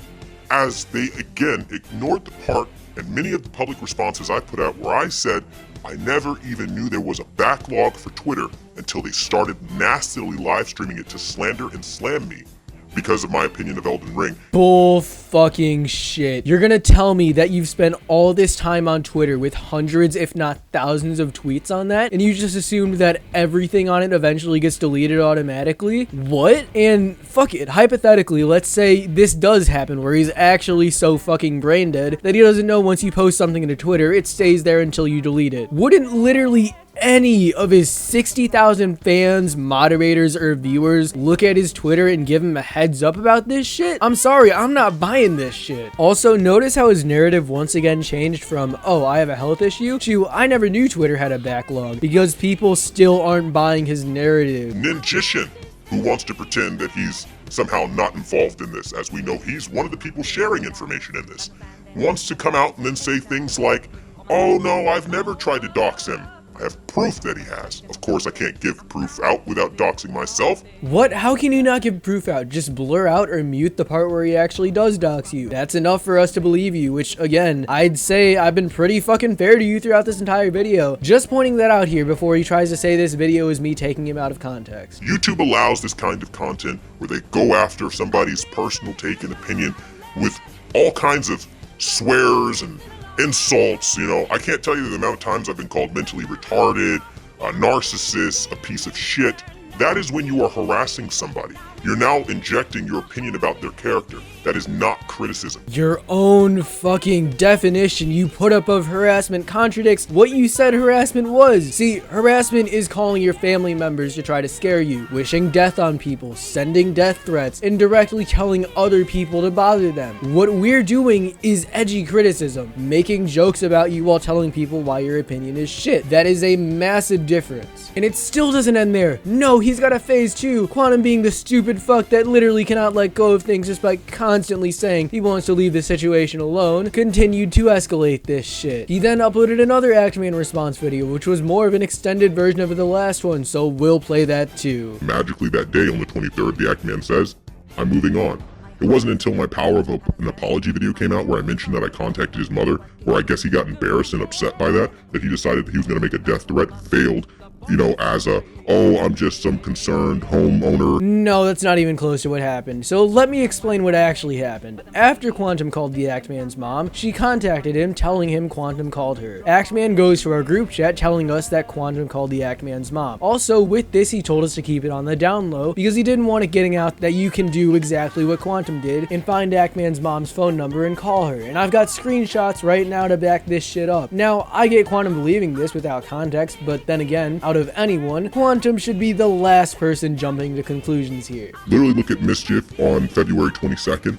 Speaker 5: As they again ignored the part and many of the public responses I put out where I said I never even knew there was a backlog for Twitter until they started nastily live streaming it to slander and slam me because of my opinion of Elden Ring.
Speaker 4: Bull fucking shit. You're gonna tell me that you've spent all this time on Twitter with hundreds, if not thousands of tweets on that, and you just assumed that everything on it eventually gets deleted automatically? What? And fuck it, hypothetically, let's say this does happen where he's actually so fucking brain dead that he doesn't know once you post something into Twitter, it stays there until you delete it. Wouldn't literally any of his 60,000 fans, moderators, or viewers look at his Twitter and give him a heads up about this shit? I'm sorry, I'm not buying this shit. Also, notice how his narrative once again changed from, oh, I have a health issue, to I never knew Twitter had a backlog, because people still aren't buying his narrative.
Speaker 5: Ninjishin, who wants to pretend that he's somehow not involved in this, as we know he's one of the people sharing information in this, wants to come out and then say things like, oh no, I've never tried to dox him. I have proof that he has. Of course, I can't give proof out without doxing myself.
Speaker 4: What? How can you not give proof out? Just blur out or mute the part where he actually does dox you. That's enough for us to believe you, which again, I'd say I've been pretty fucking fair to you throughout this entire video. Just pointing that out here before he tries to say this video is me taking him out of context.
Speaker 5: YouTube allows this kind of content where they go after somebody's personal take and opinion with all kinds of swears and insults. You know, I can't tell you the amount of times I've been called mentally retarded, a narcissist, a piece of shit. That is when you are harassing somebody. You're now injecting your opinion about their character. That is not criticism.
Speaker 4: Your own fucking definition you put up of harassment contradicts what you said harassment was. See, harassment is calling your family members to try to scare you, wishing death on people, sending death threats, and directly telling other people to bother them. What we're doing is edgy criticism, making jokes about you while telling people why your opinion is shit. That is a massive difference. And it still doesn't end there. No, he's got a phase 2, Quantum being the stupid fuck that literally cannot let go of things just by constantly saying he wants to leave the situation alone, continued to escalate this shit. He then uploaded another Act Man response video, which was more of an extended version of the last one, so we'll play that too.
Speaker 5: Magically that day on the 23rd, the Act Man says, I'm moving on. It wasn't until my Power of an Apology video came out where I mentioned that I contacted his mother, where I guess he got embarrassed and upset by that he decided that he was going to make a death threat, failed, you know, as a, oh, I'm just some concerned homeowner.
Speaker 4: No, that's not even close to what happened. So let me explain what actually happened. After Quantum called the Actman's mom, she contacted him telling him Quantum called her. Actman goes to our group chat telling us that Quantum called the Actman's mom. Also, with this, he told us to keep it on the down low because he didn't want it getting out that you can do exactly what Quantum did and find Actman's mom's phone number and call her. And I've got screenshots right now to back this shit up. Now, I get Quantum believing this without context, but then again, out of anyone, Quantum should be the last person jumping to conclusions here.
Speaker 5: Literally look at Mischief on February 22nd,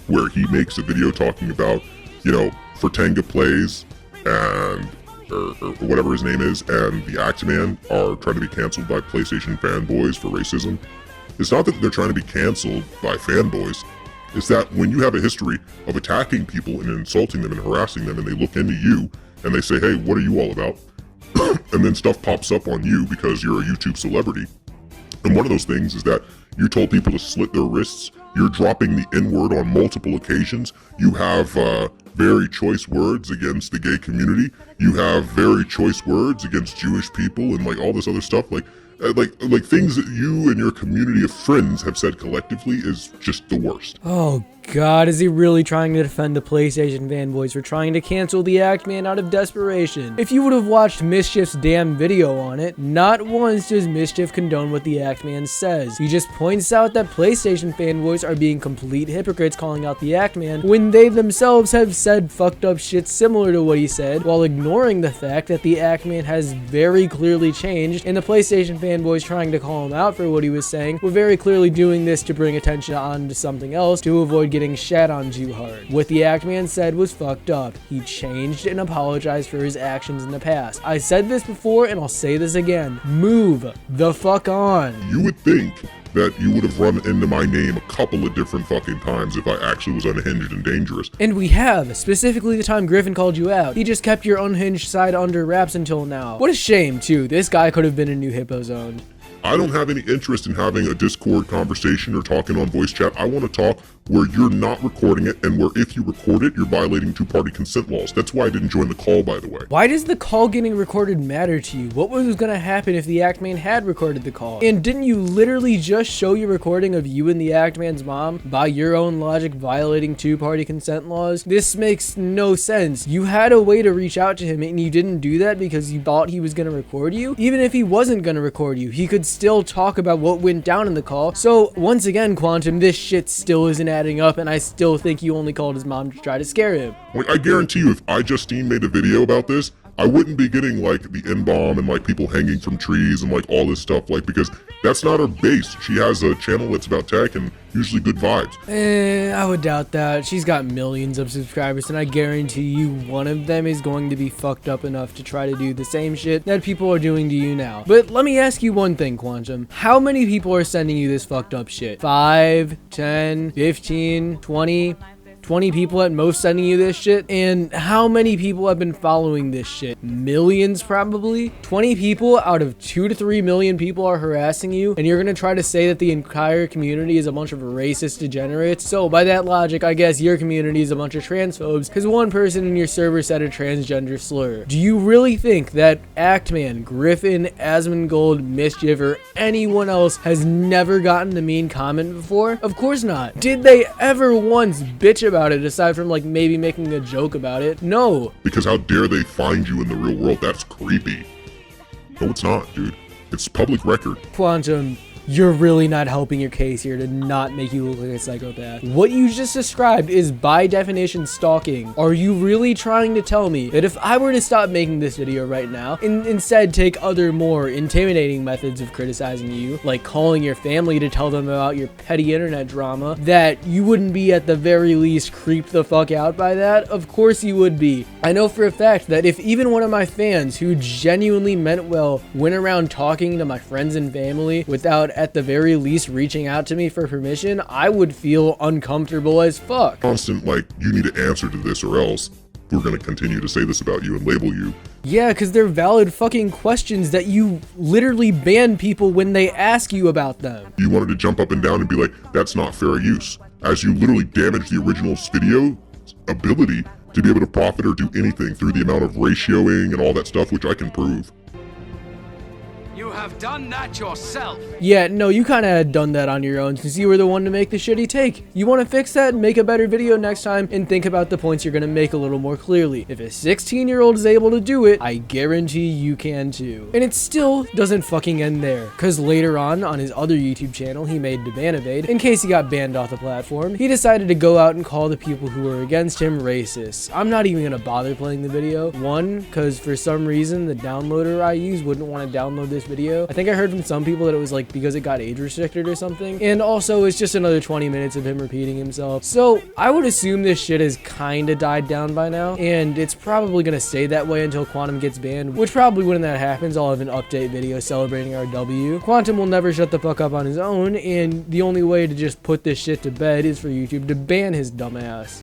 Speaker 5: where he makes a video talking about, you know, Fertanga Plays and or whatever his name is, and the Actman are trying to be canceled by PlayStation fanboys for racism. It's not that they're trying to be canceled by fanboys. It's that when you have a history of attacking people and insulting them and harassing them, and they look into you and they say, hey, what are you all about? And then stuff pops up on you because you're a YouTube celebrity. And one of those things is that you told people to slit their wrists. You're dropping the N-word on multiple occasions. You have very choice words against the gay community. You have very choice words against Jewish people and like all this other stuff. Like things that you and your community of friends have said collectively is just the worst.
Speaker 4: Oh God, is he really trying to defend the PlayStation fanboys for trying to cancel the Actman out of desperation? If you would have watched Mischief's damn video on it, not once does Mischief condone what the Actman says. He just points out that PlayStation fanboys are being complete hypocrites calling out the Actman when they themselves have said fucked up shit similar to what he said, while ignoring the fact that the Actman has very clearly changed, and the PlayStation fanboys trying to call him out for what he was saying were very clearly doing this to bring attention on to something else to avoid getting shat on too hard. What the Actman said was fucked up. He changed and apologized for his actions in the past. I said this before and I'll say this again. Move the fuck on.
Speaker 5: You would think that you would have run into my name a couple of different fucking times if I actually was unhinged and dangerous.
Speaker 4: And we have, specifically the time Griffin called you out. He just kept your unhinged side under wraps until now. What a shame too. This guy could have been a new Hippo Zoned.
Speaker 5: I don't have any interest in having a Discord conversation or talking on voice chat. I want to talk where you're not recording it, and where if you record it, you're violating two-party consent laws. That's why I didn't join the call, by the way.
Speaker 4: Why does the call getting recorded matter to you? What was gonna happen if the Actman had recorded the call? And didn't you literally just show your recording of you and the Actman's mom by your own logic violating two-party consent laws? This makes no sense. You had a way to reach out to him and you didn't do that because you thought he was gonna record you? Even if he wasn't gonna record you, he could still talk about what went down in the call. So once again, Quantum, this shit still isn't adding up, and I still think you only called his mom to try to scare him.
Speaker 5: Like, I guarantee you, if iJustine made a video about this, I wouldn't be getting like the N-bomb and like people hanging from trees and like all this stuff, like, because that's not her base. She has a channel that's about tech and usually good vibes.
Speaker 4: I would doubt that. She's got millions of subscribers, and I guarantee you one of them is going to be fucked up enough to try to do the same shit that people are doing to you now. But let me ask you one thing, Quantum. How many people are sending you this fucked up shit? 5, 10, 15, 20 people at most sending you this shit? And how many people have been following this shit? Millions, probably? 20 people out of 2 to 3 million people are harassing you, and you're gonna try to say that the entire community is a bunch of racist degenerates? So by that logic, I guess your community is a bunch of transphobes because one person in your server said a transgender slur. Do you really think that Actman, Griffin, Asmongold, Mischief, or anyone else has never gotten the mean comment before? Of course not. Did they ever once bitch about it aside from like maybe making a joke about it? No.
Speaker 5: Because how dare they find you in the real world? That's creepy. No, it's not, dude. It's public record.
Speaker 4: Quantum, you're really not helping your case here to not make you look like a psychopath. What you just described is by definition stalking. Are you really trying to tell me that if I were to stop making this video right now and instead take other more intimidating methods of criticizing you, like calling your family to tell them about your petty internet drama, that you wouldn't be at the very least creeped the fuck out by that? Of course you would be. I know for a fact that if even one of my fans who genuinely meant well went around talking to my friends and family without at the very least reaching out to me for permission, I would feel uncomfortable as fuck.
Speaker 5: Constant, like, you need to answer to this or else we're gonna continue to say this about you and label you.
Speaker 4: Yeah, because they're valid fucking questions that you literally ban people when they ask you about them.
Speaker 5: You wanted to jump up and down and be like, that's not fair use, as you literally damage the original video ability to be able to profit or do anything through the amount of ratioing and all that stuff, which I can prove.
Speaker 10: have done that yourself.
Speaker 4: Yeah, no, you kind of had done that on your own since you were the one to make the shitty take. You want to fix that, make a better video next time, and think about the points you're going to make a little more clearly. If a 16-year-old is able to do it, I guarantee you can too. And it still doesn't fucking end there, because later on his other YouTube channel, he made Debanivade. In case he got banned off the platform, he decided to go out and call the people who were against him racist. I'm not even going to bother playing the video. One, because for some reason, the downloader I use wouldn't want to download this video. I think I heard from some people that it was like because it got age restricted or something. And also, it's just another 20 minutes of him repeating himself. So I would assume this shit has kind of died down by now, and it's probably going to stay that way until Quantum gets banned, which probably when that happens, I'll have an update video celebrating our W. Quantum will never shut the fuck up on his own, and the only way to just put this shit to bed is for YouTube to ban his dumbass.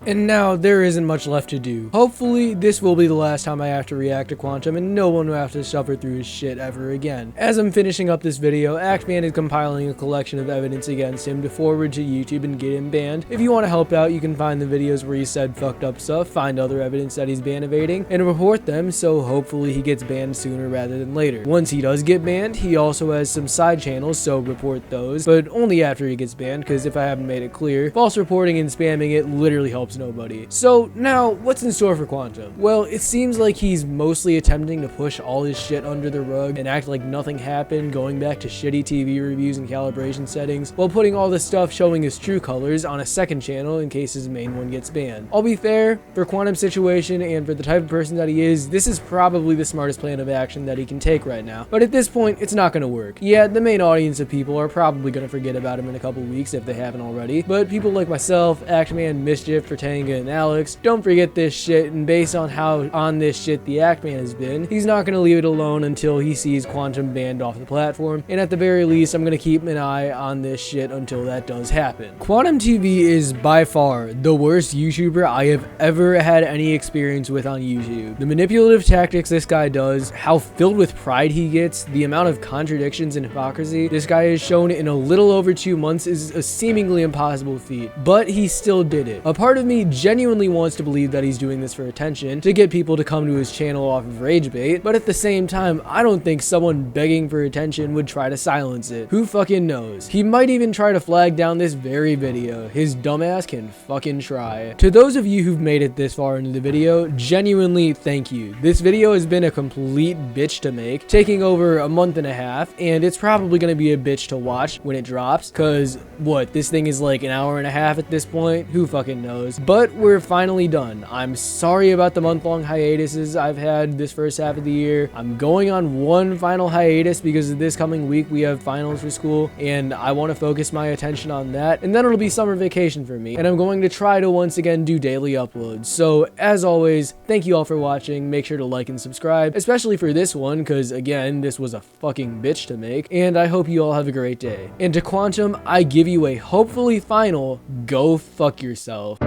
Speaker 4: And now there isn't much left to do. Hopefully this will be the last time I have to react to Quantum and no one will have to suffer through his shit ever again. As I'm finishing up this video, Actman is compiling a collection of evidence against him to forward to YouTube and get him banned. If you want to help out, you can find the videos where he said fucked up stuff, find other evidence that he's ban evading, and report them, so hopefully he gets banned sooner rather than later. Once he does get banned, he also has some side channels, so report those, but only after he gets banned, because if I haven't made it clear, false reporting and spamming it literally helps nobody. So now, what's in store for Quantum? Well, it seems like he's mostly attempting to push all his shit under the rug and act like nothing happened, going back to shitty TV reviews and calibration settings, while putting all the stuff showing his true colors on a second channel in case his main one gets banned. I'll be fair, for Quantum's situation and for the type of person that he is, this is probably the smartest plan of action that he can take right now. But at this point, it's not gonna work. Yeah, the main audience of people are probably gonna forget about him in a couple weeks if they haven't already, but people like myself, Actman, Mischief, Topanga, and Alex, don't forget this shit, and based on how on this shit the Actman has been, he's not gonna leave it alone until he sees Quantum banned off the platform, and at the very least, I'm gonna keep an eye on this shit until that does happen. Quantum TV is by far the worst YouTuber I have ever had any experience with on YouTube. The manipulative tactics this guy does, how filled with pride he gets, the amount of contradictions and hypocrisy this guy has shown in a little over 2 months is a seemingly impossible feat, but he still did it. A part of me genuinely wants to believe that he's doing this for attention, to get people to come to his channel off of rage bait, but at the same time, I don't think someone begging for attention would try to silence it. Who fucking knows? He might even try to flag down this very video. His dumbass can fucking try. To those of you who've made it this far into the video, genuinely thank you. This video has been a complete bitch to make, taking over a month and a half, and it's probably gonna be a bitch to watch when it drops, cause what, this thing is like an hour and a half at this point? Who fucking knows? But we're finally done. I'm sorry about the month-long hiatuses I've had this first half of the year. I'm going on one final hiatus because this coming week we have finals for school, and I want to focus my attention on that, and then it'll be summer vacation for me, and I'm going to try to once again do daily uploads. So as always, thank you all for watching. Make sure to like and subscribe, especially for this one, because again, this was a fucking bitch to make, and I hope you all have a great day. And to Quantum, I give you a hopefully final go fuck yourself.